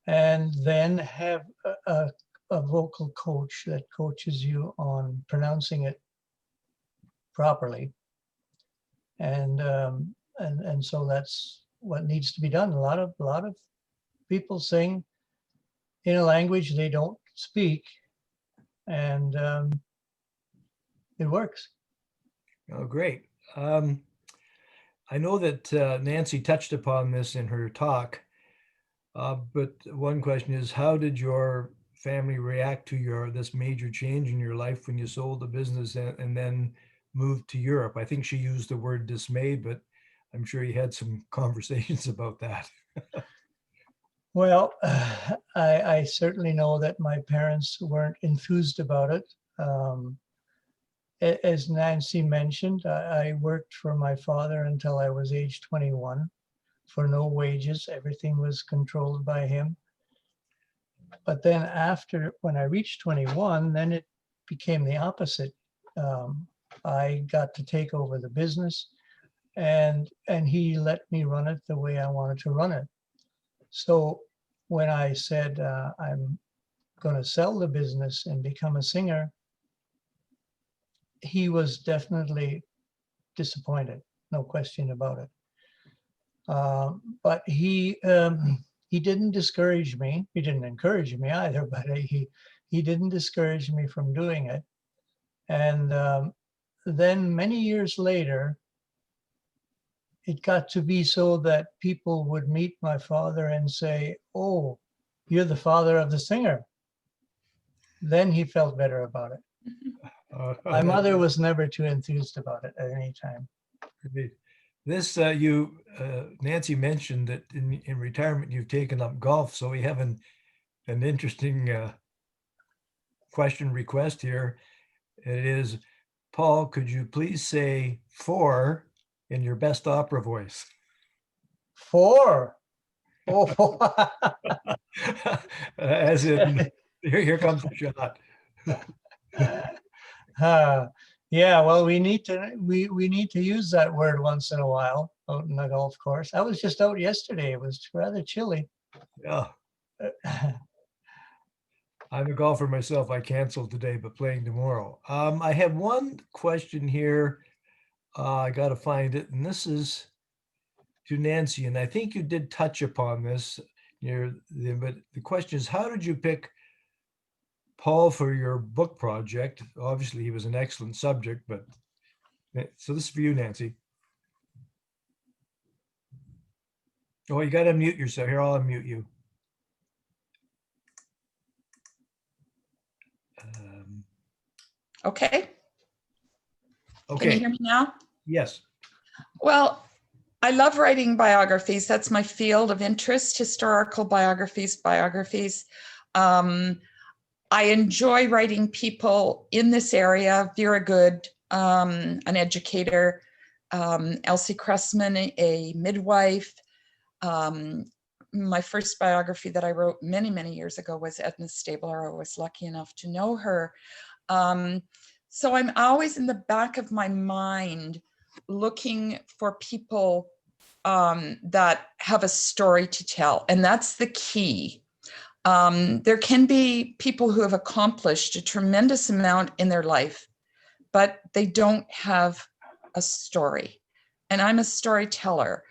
And then have a vocal coach that coaches you on pronouncing it properly. And so that's what needs to be done. A lot of people sing in a language they don't speak, and it works. Oh, great. I know that Nancy touched upon this in her talk, but one question is, how did your family react to this major change in your life when you sold the business and then moved to Europe? I think she used the word dismayed, but I'm sure you had some conversations about that. Well, I certainly know that my parents weren't enthused about it. As Nancy mentioned, I worked for my father until I was age 21 for no wages. Everything was controlled by him. But then when I reached 21, then it became the opposite. I got to take over the business, and he let me run it the way I wanted to run it. So when I said I'm going to sell the business and become a singer, he was definitely disappointed, no question about it. But he didn't discourage me. He didn't encourage me either, but he didn't discourage me from doing it. And then many years later, it got to be so that people would meet my father and say, "Oh, you're the father of the singer." Then he felt better about it. My mother was never too enthused about it at any time. This, Nancy mentioned that in retirement, you've taken up golf. So we have an interesting question request here. It is, Paul, could you please say 4 in your best opera voice? 4. Oh, As in, here comes the shot. yeah. Well, we need to use that word once in a while out in the golf course. I was just out yesterday. It was rather chilly. Yeah, I'm a golfer myself. I canceled today, but playing tomorrow. I have one question here. I got to find it, and this is to Nancy, and I think you did touch upon this. But the question is, how did you pick Paul for your book project? Obviously, he was an excellent subject, but so this is for you, Nancy. Oh, you got to unmute yourself. Here, I'll unmute you. Okay. Can you Okay. hear me now? Yes. Well, I love writing biographies. That's my field of interest, historical biographies. I enjoy writing people in this area. Vera Good, an educator, Elsie Cressman, a midwife. My first biography that I wrote many, many years ago was Edna Stabler. I was lucky enough to know her. So I'm always in the back of my mind looking for people that have a story to tell. And that's the key. There can be people who have accomplished a tremendous amount in their life, but they don't have a story. And I'm a storyteller.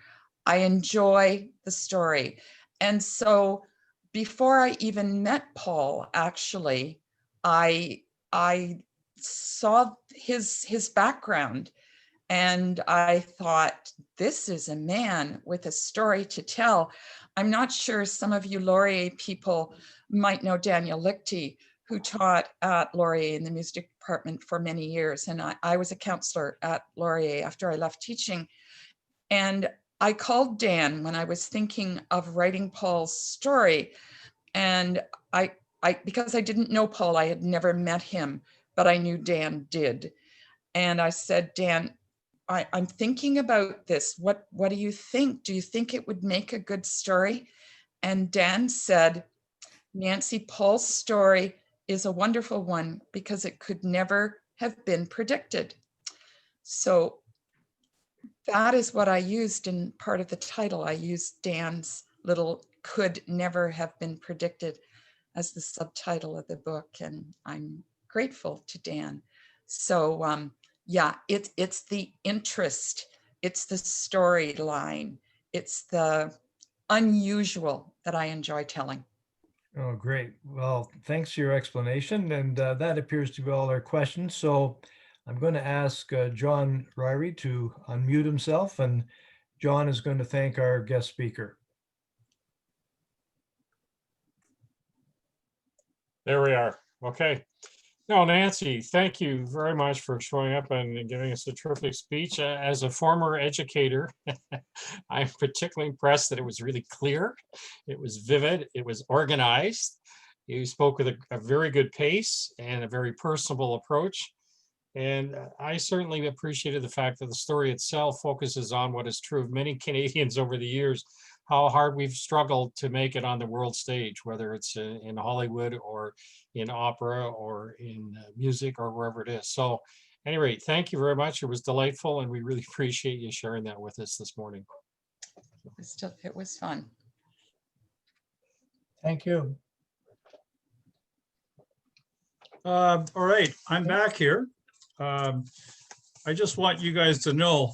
I enjoy the story. And so before I even met Paul, actually, I saw his background and I thought, this is a man with a story to tell. I'm not sure some of you Laurier people might know Daniel Lichty, who taught at Laurier in the music department for many years. And I was a counselor at Laurier after I left teaching. And I called Dan when I was thinking of writing Paul's story. And because I didn't know Paul, I had never met him, but I knew Dan did. And I said, Dan, I'm thinking about this. What do you think? Do you think it would make a good story? And Dan said, Nancy, Paul's story is a wonderful one because it could never have been predicted. So that is what I used in part of the title. I used Dan's little "could never have been predicted" as the subtitle of the book. And I'm grateful to Dan. So yeah, it's the interest, it's the storyline, it's the unusual that I enjoy telling. Oh, great. Well, thanks for your explanation. And that appears to be all our questions. So I'm going to ask John Ryrie to unmute himself, and John is going to thank our guest speaker. There we are. Okay. No, Nancy, thank you very much for showing up and giving us a terrific speech. As a former educator, I'm particularly impressed that it was really clear, it was vivid, it was organized. You spoke with a very good pace and a very personable approach. And I certainly appreciated the fact that the story itself focuses on what is true of many Canadians over the years, how hard we've struggled to make it on the world stage, whether it's in Hollywood or in opera or in music or wherever it is. So anyway, thank you very much. It was delightful, and we really appreciate you sharing that with us this morning. It was fun. Thank you. All right, I'm back here. I just want you guys to know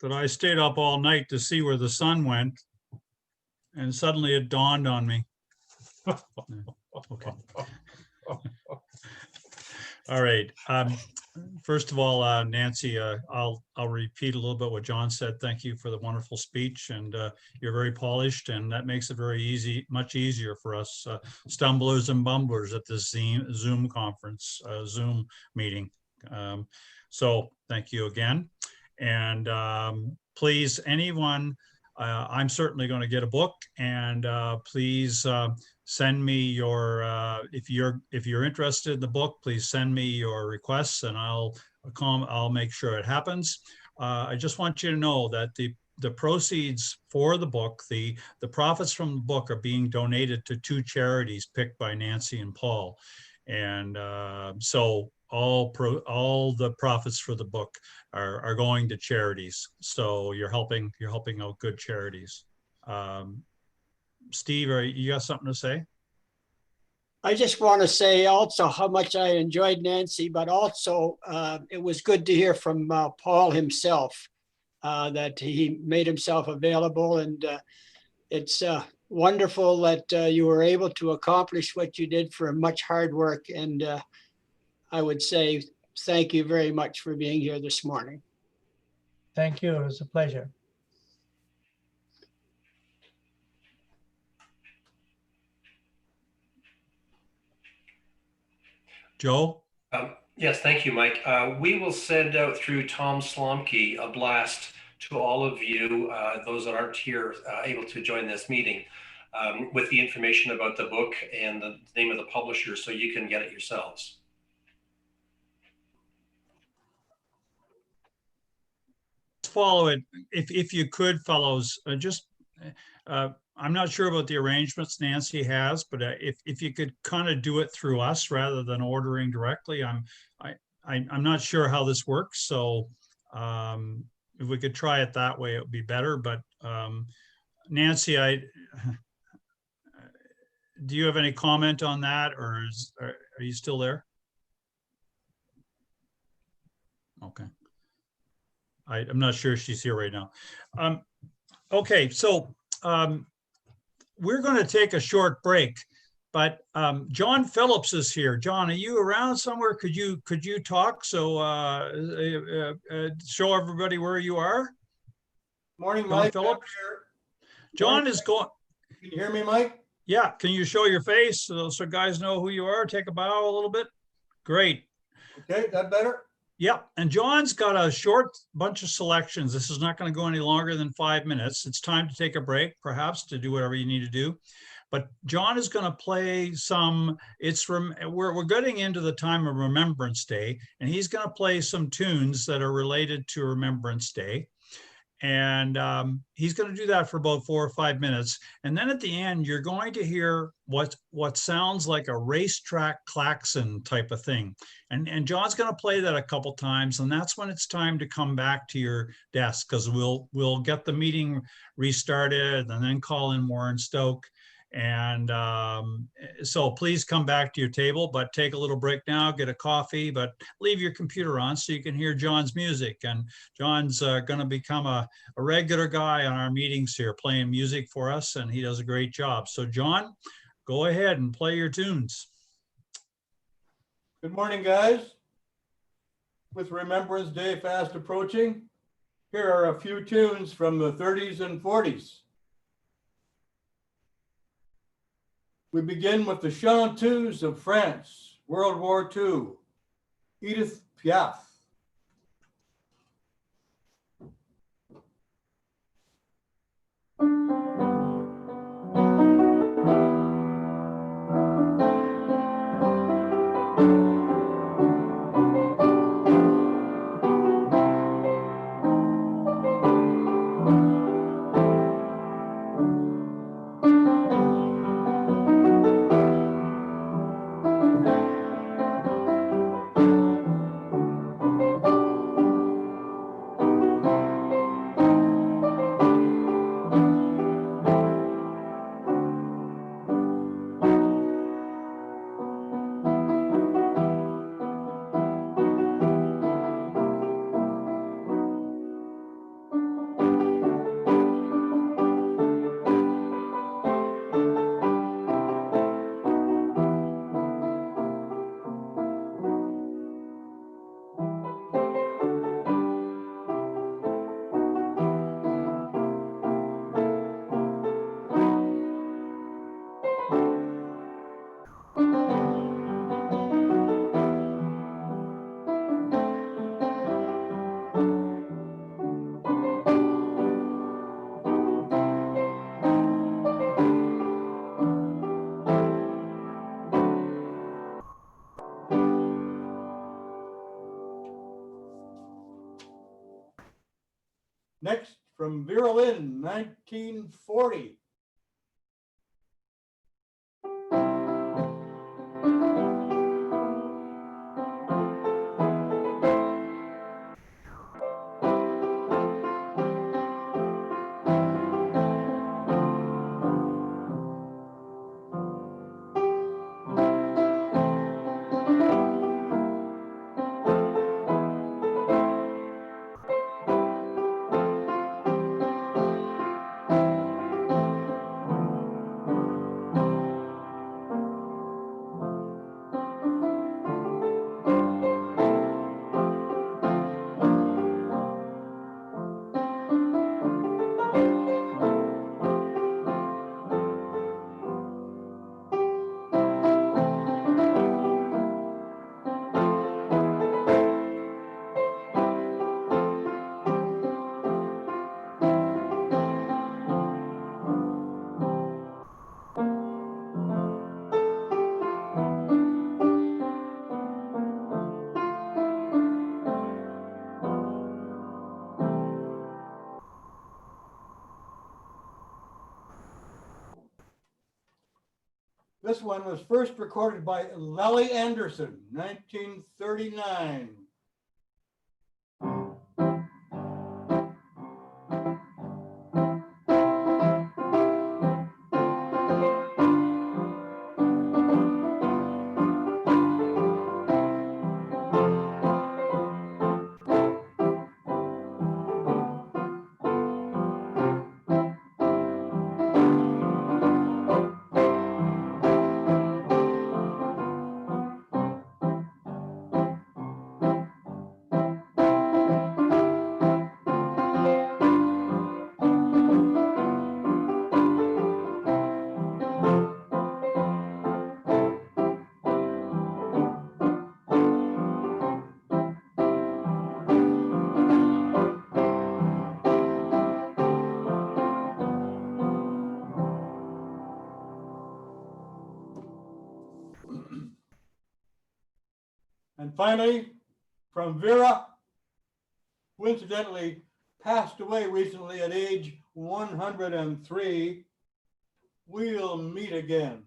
that I stayed up all night to see where the sun went. And suddenly it dawned on me. Okay. All right. First of all, Nancy, I'll repeat a little bit what John said. Thank you for the wonderful speech, and you're very polished, and that makes it very easy, much easier for us stumblers and bumblers at this Zoom conference, Zoom meeting. So thank you again. And please, anyone, I'm certainly going to get a book, and please send me your if you're interested in the book, please send me your requests, and I'll make sure it happens. I just want you to know that the proceeds for the book, the profits from the book, are being donated to 2 charities picked by Nancy and Paul, and so all the profits for the book are going to charities. So you're helping out good charities. Steve, you got something to say? I just want to say also how much I enjoyed Nancy, but also it was good to hear from Paul himself, that he made himself available. And it's wonderful that you were able to accomplish what you did for much hard work. And I would say thank you very much for being here this morning. Thank you. It was a pleasure. Joe? Yes, thank you, Mike. We will send out through Tom Slomke a blast to all of you, those that aren't here able to join this meeting, with the information about the book and the name of the publisher, so you can get it yourselves. Follow it if you could, fellows. I'm not sure about the arrangements Nancy has, but if you could kind of do it through us rather than ordering directly, I'm not sure how this works. So if we could try it that way, it would be better. But Nancy, do you have any comment on that, or are you still there? Okay. I'm not sure if she's here right now. Okay, so we're going to take a short break, but John Phillips is here. John, are you around somewhere? Could you talk? So show everybody where you are. Morning, John Mike. Phillips. John is going. Can you hear me, Mike? Yeah. Can you show your face so guys know who you are? Take a bow a little bit. Great. Okay, that better? Yeah, and John's got a short bunch of selections. This is not going to go any longer than 5 minutes. It's time to take a break, perhaps, to do whatever you need to do. But John is going to play some, we're getting into the time of Remembrance Day, and he's going to play some tunes that are related to Remembrance Day. And he's going to do that for about 4 or 5 minutes. And then at the end, you're going to hear what sounds like a racetrack klaxon type of thing. And John's going to play that a couple times. And that's when it's time to come back to your desk, because we'll get the meeting restarted and then call in Warren Stoke. And so please come back to your table, but take a little break now, get a coffee, but leave your computer on so you can hear John's music. And John's going to become a regular guy on our meetings here, playing music for us, and he does a great job. So John, go ahead and play your tunes. Good morning, guys. With Remembrance Day fast approaching, here are a few tunes from the 30s and 40s. We begin with the Chanteuses of France, World War II, Edith Piaf. Next, from Vera Lynn, 1940. This one was first recorded by Lely Anderson, 1939. And finally, from Vera, who incidentally passed away recently at age 103, we'll meet again.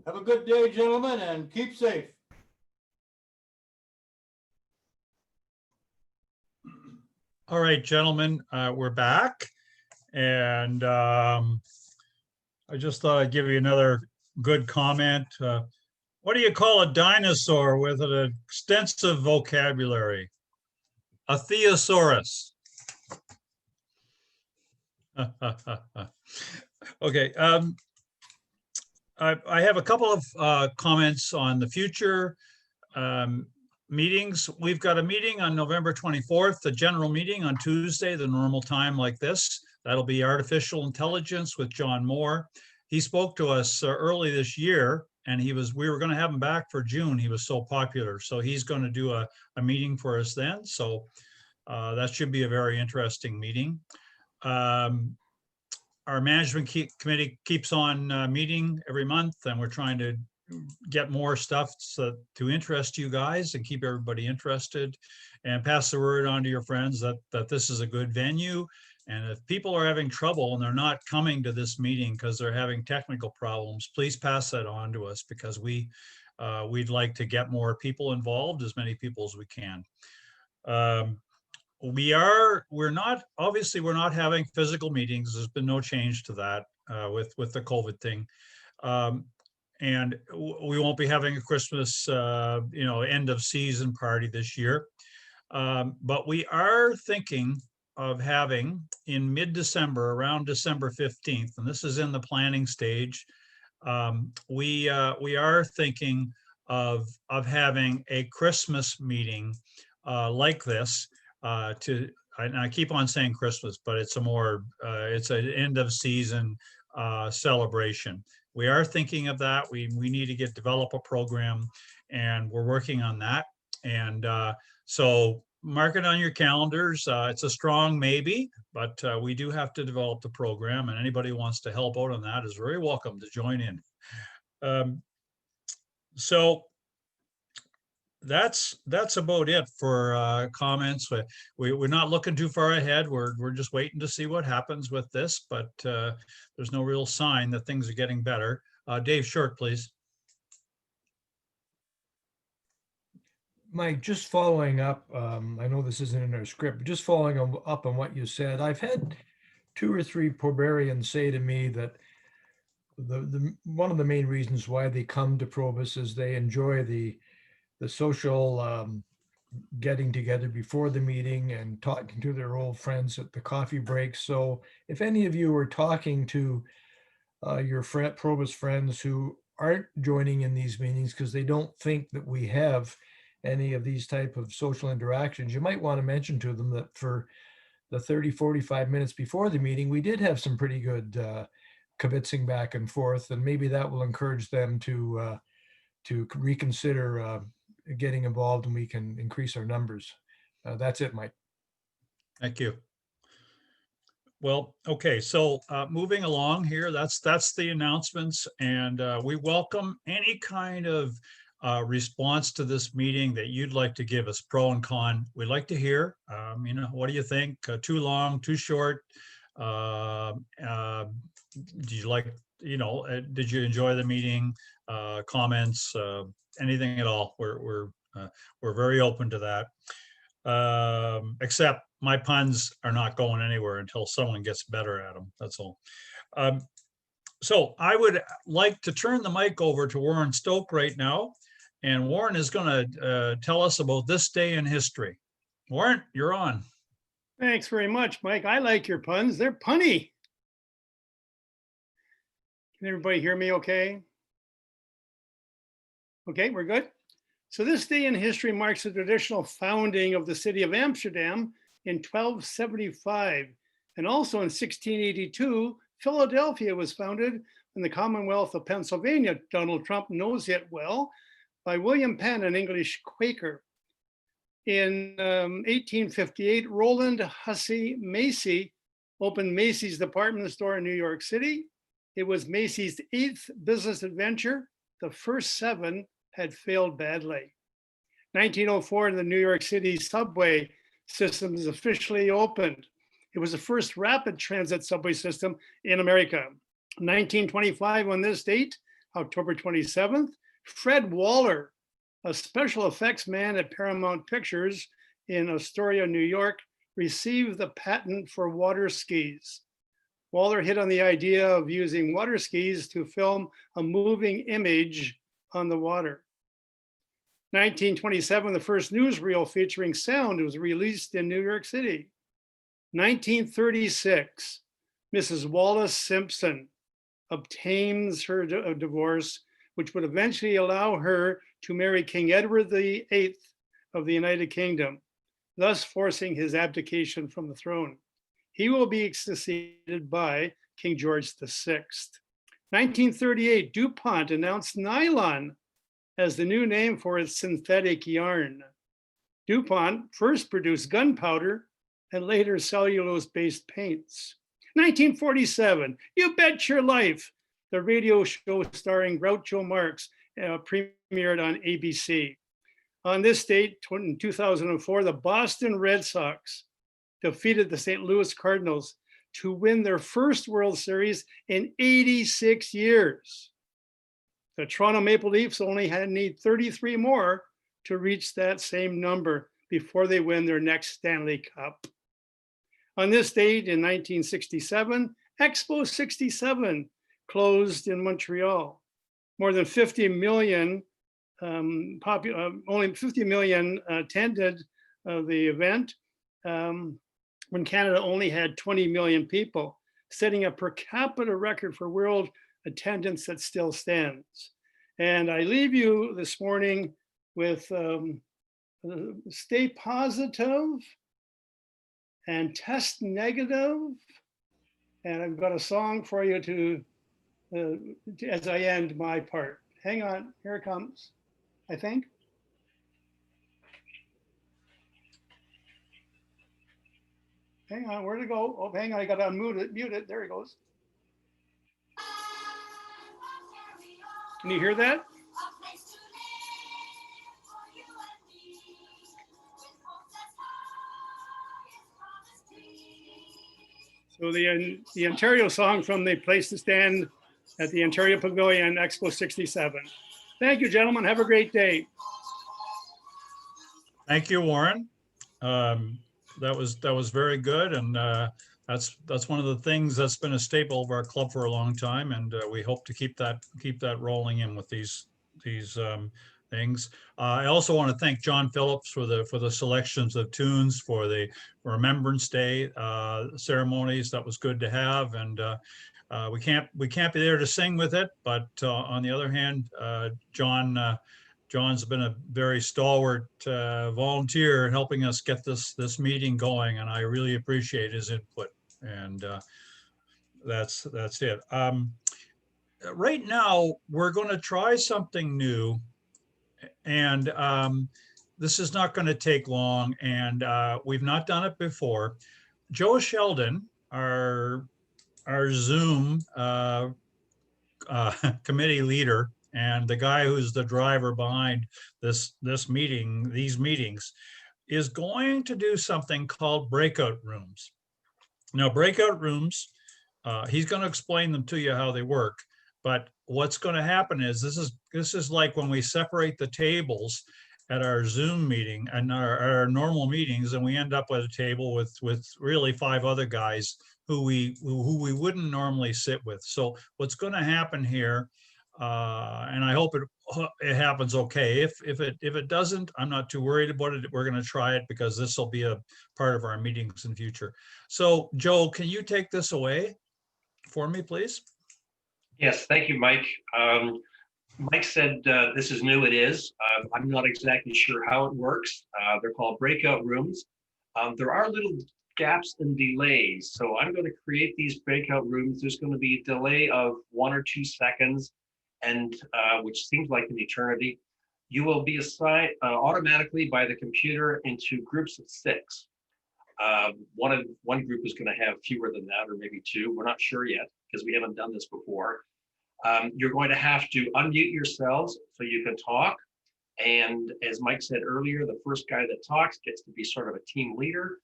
Have a good day, gentlemen, and keep safe. All right, gentlemen, we're back. And I just thought I'd give you another good comment. What do you call a dinosaur with an extensive vocabulary? A thesaurus. Okay. I have a couple of comments on the future meetings. We've got a meeting on November 24th, a general meeting on Tuesday, the normal time like this. That'll be artificial intelligence with John Moore. He spoke to us early this year, and we were going to have him back for June. He was so popular. So he's going to do a meeting for us then. So that should be a very interesting meeting. Our management committee keeps on meeting every month, and we're trying to get more stuff to interest you guys and keep everybody interested, and pass the word on to your friends that this is a good venue. And if people are having trouble and they're not coming to this meeting because they're having technical problems, please pass that on to us, because we'd like to get more people involved, as many people as we can. We're not, obviously, we're not having physical meetings. There's been no change to that with the COVID thing. And we won't be having a Christmas, end of season party this year. But we are thinking of having in mid-December, around December 15th, and this is in the planning stage. We are thinking of having a Christmas meeting like this and I keep on saying Christmas, but it's it's an end of season celebration. We are thinking of that. We need to develop a program, and we're working on that. And so mark it on your calendars. It's a strong maybe, but we do have to develop the program, and anybody who wants to help out on that is very welcome to join in. So that's about it for comments. We're not looking too far ahead. We're just waiting to see what happens with this, but there's no real sign that things are getting better. Dave Short, please. Mike, just following up, I know this isn't in our script, but just following up on what you said, I've had 2 or 3 Probarians say to me that one of the main reasons why they come to Probus is they enjoy the social getting together before the meeting and talking to their old friends at the coffee break. So if any of you are talking to your Probus friends who aren't joining in these meetings because they don't think that we have any of these type of social interactions, you might want to mention to them that for the 30-45 minutes before the meeting, we did have some pretty good kibitzing back and forth, and maybe that will encourage them to reconsider getting involved, and we can increase our numbers. That's it, Mike. Thank you. Well, okay, so moving along here, that's the announcements, and we welcome any kind of response to this meeting that you'd like to give us, pro and con. We'd like to hear, what do you think? Too long, too short? Did you like, did you enjoy the meeting? Comments, anything at all? We're very open to that. Except my puns are not going anywhere until someone gets better at them. That's all. So I would like to turn the mic over to Warren Stoke right now. And Warren is going to tell us about this day in history. Warren, you're on. Thanks very much, Mike. I like your puns. They're punny. Can everybody hear me okay? Okay, we're good. So this day in history marks the traditional founding of the city of Amsterdam in 1275. And also in 1682, Philadelphia was founded in the Commonwealth of Pennsylvania. Donald Trump knows it well, by William Penn, an English Quaker. In 1858, Roland Hussey Macy opened Macy's department store in New York City. It was Macy's 8th business adventure. The first 7 had failed badly. 1904, the New York City subway system is officially opened. It was the first rapid transit subway system in America. 1925, on this date, October 27th, Fred Waller, a special effects man at Paramount Pictures in Astoria, New York, received the patent for water skis. Waller hit on the idea of using water skis to film a moving image on the water. 1927, the first newsreel featuring sound was released in New York City. 1936, Mrs. Wallace Simpson obtains her divorce, which would eventually allow her to marry King Edward VIII of the United Kingdom, thus forcing his abdication from the throne. He will be succeeded by King George VI. 1938, DuPont announced nylon as the new name for its synthetic yarn. DuPont first produced gunpowder and later cellulose-based paints. 1947, You Bet Your Life, the radio show starring Groucho Marx, premiered on ABC. On this date, in 2004, the Boston Red Sox defeated the St. Louis Cardinals to win their first World Series in 86 years. The Toronto Maple Leafs only need 33 more to reach that same number, before they win their next Stanley Cup. On this date in 1967, Expo 67 closed in Montreal. More than 50 million, only 50 million attended the event when Canada only had 20 million people, setting a per capita record for world attendance that still stands. And I leave you this morning with stay positive and test negative. And I've got a song for you to as I end my part. Hang on, here it comes, I think. Hang on, where'd it go? Oh, hang on, I gotta unmute it, mute it. There it goes. Can you hear that? So the Ontario song from the Place to Stand at the Ontario Pavilion, Expo 67. Thank you, gentlemen. Have a great day. Thank you, Warren. That was very good, and that's one of the things that's been a staple of our club for a long time, and we hope to keep that rolling in with these things. I also want to thank John Phillips for the selections of tunes for the Remembrance Day ceremonies. That was good to have, and we can't be there to sing with it, but on the other hand, John's been a very stalwart volunteer in helping us get this meeting going, and I really appreciate his input. And that's it. Right now, we're going to try something new, and this is not going to take long, and we've not done it before. Joe Sheldon, our Zoom committee leader, and the guy who's the driver behind these meetings, is going to do something called breakout rooms. Now, breakout rooms, he's going to explain them to you how they work. But what's going to happen is this is like when we separate the tables at our Zoom meeting and our normal meetings, and we end up at a table with really 5 other guys who we wouldn't normally sit with. So what's going to happen here, and I hope it happens okay. If it doesn't, I'm not too worried about it. We're going to try it because this will be a part of our meetings in future. So Joe, can you take this away for me, please? Yes, thank you, Mike. Mike said this is new. It is. I'm not exactly sure how it works. They're called breakout rooms. There are little gaps and delays. So I'm going to create these breakout rooms. There's going to be a delay of 1 or 2 seconds, and which seems like an eternity. You will be assigned automatically by the computer into groups of 6. One group is going to have fewer than that, or maybe 2. We're not sure yet because we haven't done this before. You're going to have to unmute yourselves so you can talk. And as Mike said earlier, the first guy that talks gets to be sort of a team leader.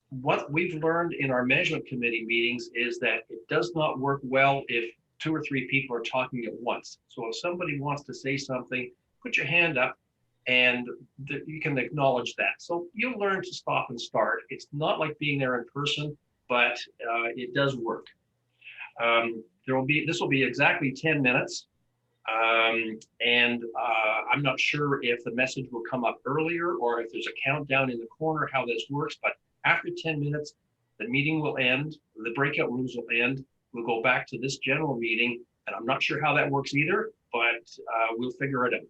What we've learned in our management committee meetings is that it does not work well if 2 or 3 people are talking at once. So if somebody wants to say something, put your hand up and you can acknowledge that. So you'll learn to stop and start. It's not like being there in person, but it does work. This will be exactly 10 minutes. I'm not sure if the message will come up earlier or if there's a countdown in the corner, how this works, but after 10 minutes, the meeting will end, the breakout rooms will end, we'll go back to this general meeting, and I'm not sure how that works either, but we'll figure it out.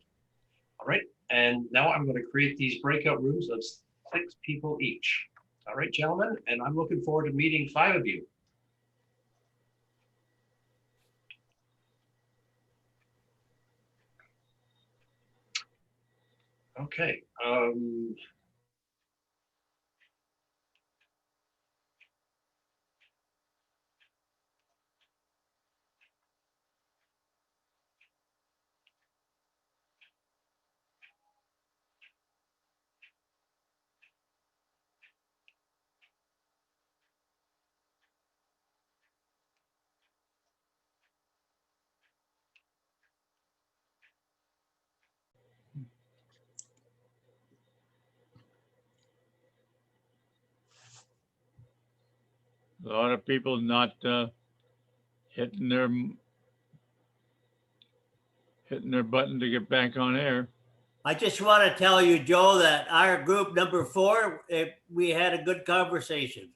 All right, and now I'm going to create these breakout rooms of 6 people each. All right, gentlemen, and I'm looking forward to meeting 5 of you. Okay. A lot of people not hitting their button to get back on air. I just want to tell you, Joe, that our group number 4, we had a good conversation.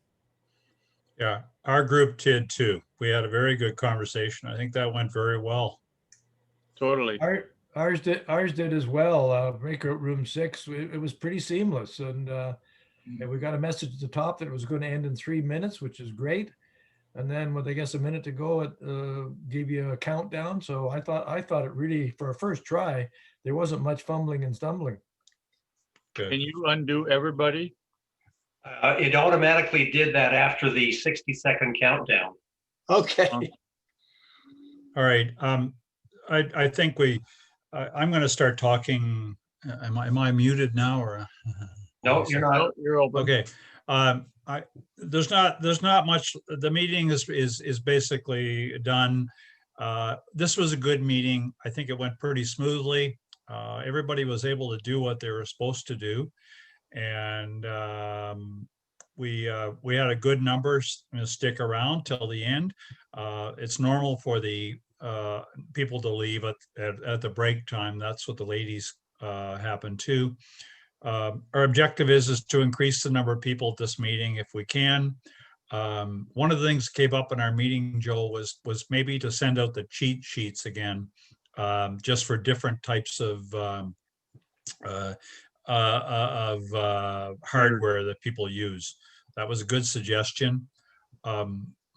Yeah, our group did too. We had a very good conversation. I think that went very well. Totally. Ours did as well. Breakout room 6, it was pretty seamless, and we got a message at the top that it was going to end in 3 minutes, which is great. And then with, I guess, a minute to go, it gave you a countdown. So I thought it really, for a first try, there wasn't much fumbling and stumbling. Good. Can you undo everybody? It automatically did that after the 60-second countdown. Okay. All right. I think I'm going to start talking. Am I muted now or? No, you're not. No, you're open. Okay. There's not much. The meeting is basically done. This was a good meeting. I think it went pretty smoothly. Everybody was able to do what they were supposed to do, and we had a good numbers stick around till the end. It's normal for the people to leave at the break time. That's what the ladies happen too. Our objective is to increase the number of people at this meeting if we can. One of the things that came up in our meeting, Joe, was maybe to send out the cheat sheets again, just for different types of hardware that people use. That was a good suggestion.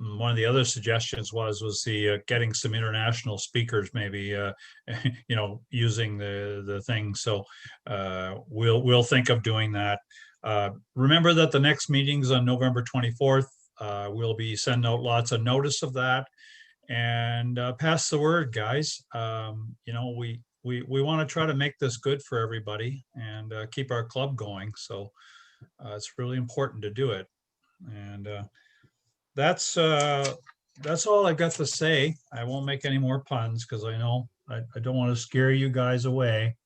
One of the other suggestions was the getting some international speakers, maybe using the thing. So we'll think of doing that. Remember that the next meeting's on November 24th. We'll be sending out lots of notice of that, and pass the word, guys. We want to try to make this good for everybody and keep our club going. So it's really important to do it. And that's all I've got to say. I won't make any more puns because I know I don't want to scare you guys away.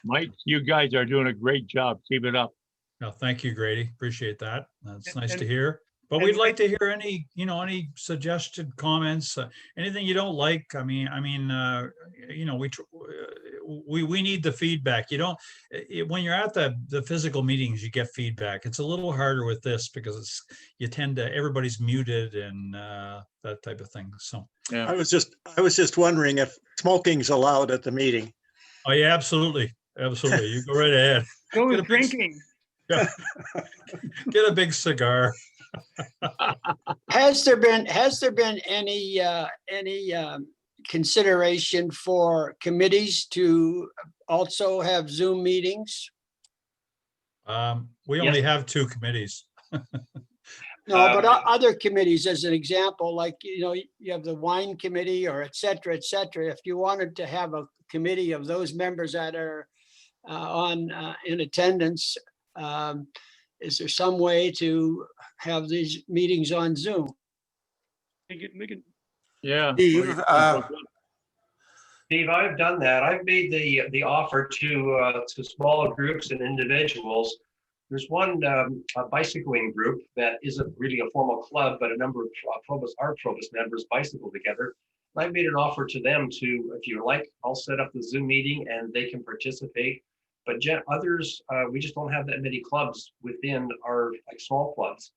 Mike, you guys are doing a great job. Keep it up. No, thank you, Grady. Appreciate that. That's nice to And- hear. But and- we'd like to hear any suggested comments, anything you don't like. I mean, we need the feedback. When you're at the physical meetings, you get feedback. It's a little harder with this because everybody's muted and that type of thing. So, Yeah. I was just wondering if smoking's allowed at the meeting. oh yeah, absolutely. Absolutely. You go right ahead. Go Get a with big- drinking. Yeah. Get a big cigar. Has there been any consideration for committees to also have Zoom meetings? We only have 2 committees. No, but other committees, as an example, like, you have the wine committee or et cetera, et cetera. If you wanted to have a committee of those members that are in attendance, is there some way to have these meetings on Zoom? Make it- Yeah. Steve, I've done that. I've made the offer to smaller groups and individuals. There's one a bicycling group that isn't really a formal club, but a number of Probus members bicycle together. And I made an offer to them to, if you like, I'll set up the Zoom meeting and they can participate. But others, we just don't have that many clubs within our small clubs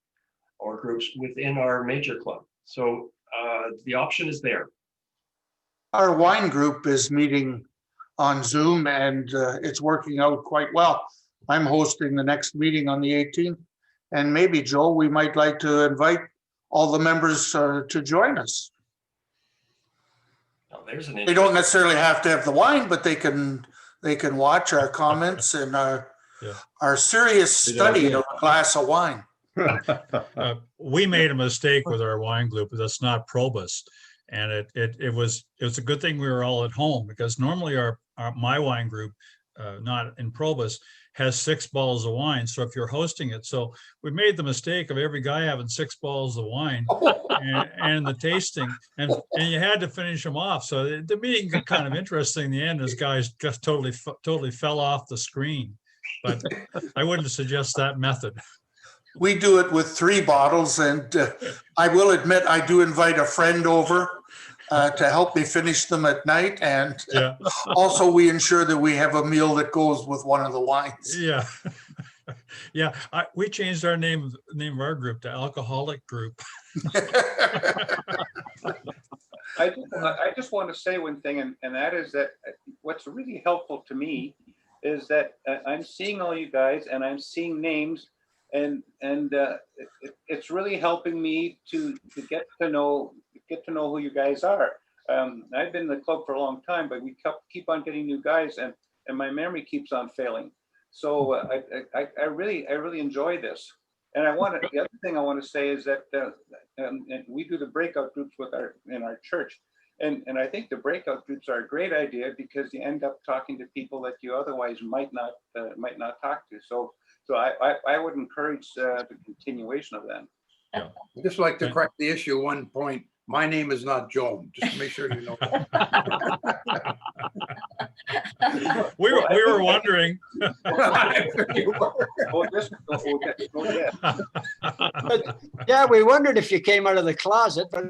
or groups within our major club. So the option is there. Our wine group is meeting on Zoom and it's working out quite well. I'm hosting the next meeting on the 18th. And maybe, Joe, we might like to invite all the members to join us. Now, there's an They don't necessarily have to have the wine, but they can watch our comments and our serious study of a glass of wine. We made a mistake with our wine group. That's not Probus. And it was a good thing we were all at home, because normally my wine group, not in Probus, has 6 bottles of wine. So if you're hosting it, so we made the mistake of every guy having 6 bottles of wine and the tasting, and you had to finish them off. So the meeting got kind of interesting in the end, as guys just totally fell off the screen. But I wouldn't suggest that method. we do it with 3 bottles, and I will admit, I do invite a friend over to help me finish them at night, and Yeah, also we ensure that we have a meal that goes with one of the wines. yeah. Yeah, we changed our name of our group to Alcoholic Group. I just want to say one thing, and that is that what's really helpful to me is that I'm seeing all you guys and I'm seeing names, and it's really helping me to get to know who you guys are. I've been in the club for a long time, but we keep on getting new guys, and my memory keeps on failing. So I really enjoy this. And the other thing I want to say is that and we do the breakout groups in our church, and I think the breakout groups are a great idea because you end up talking to people that you otherwise might not talk to. So I would encourage the continuation of that. Yeah. I'd just like to correct the issue at one point. My name is not Joan, just to make sure you know that. We were wondering. Yeah, we wondered if you came out of the closet, but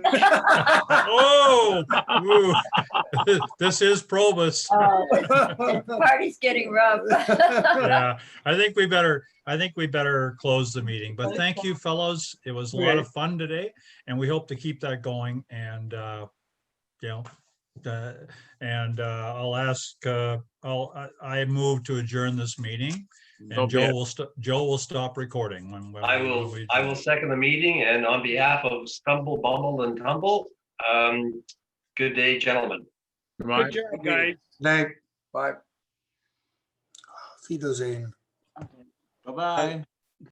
Oh, ooh. This is Probus. The party's getting rough. Yeah, I think we better close the meeting, but thank you, fellows. It was a lot of fun today, and we hope to keep that going. And I'll ask, I move to adjourn this meeting, and Joe will stop recording when I will second the meeting, and on behalf of Stumble, Bumble, and Tumble, good day, gentlemen. Good job, guys. Night. Bye. Wiedersehen. Bye-bye.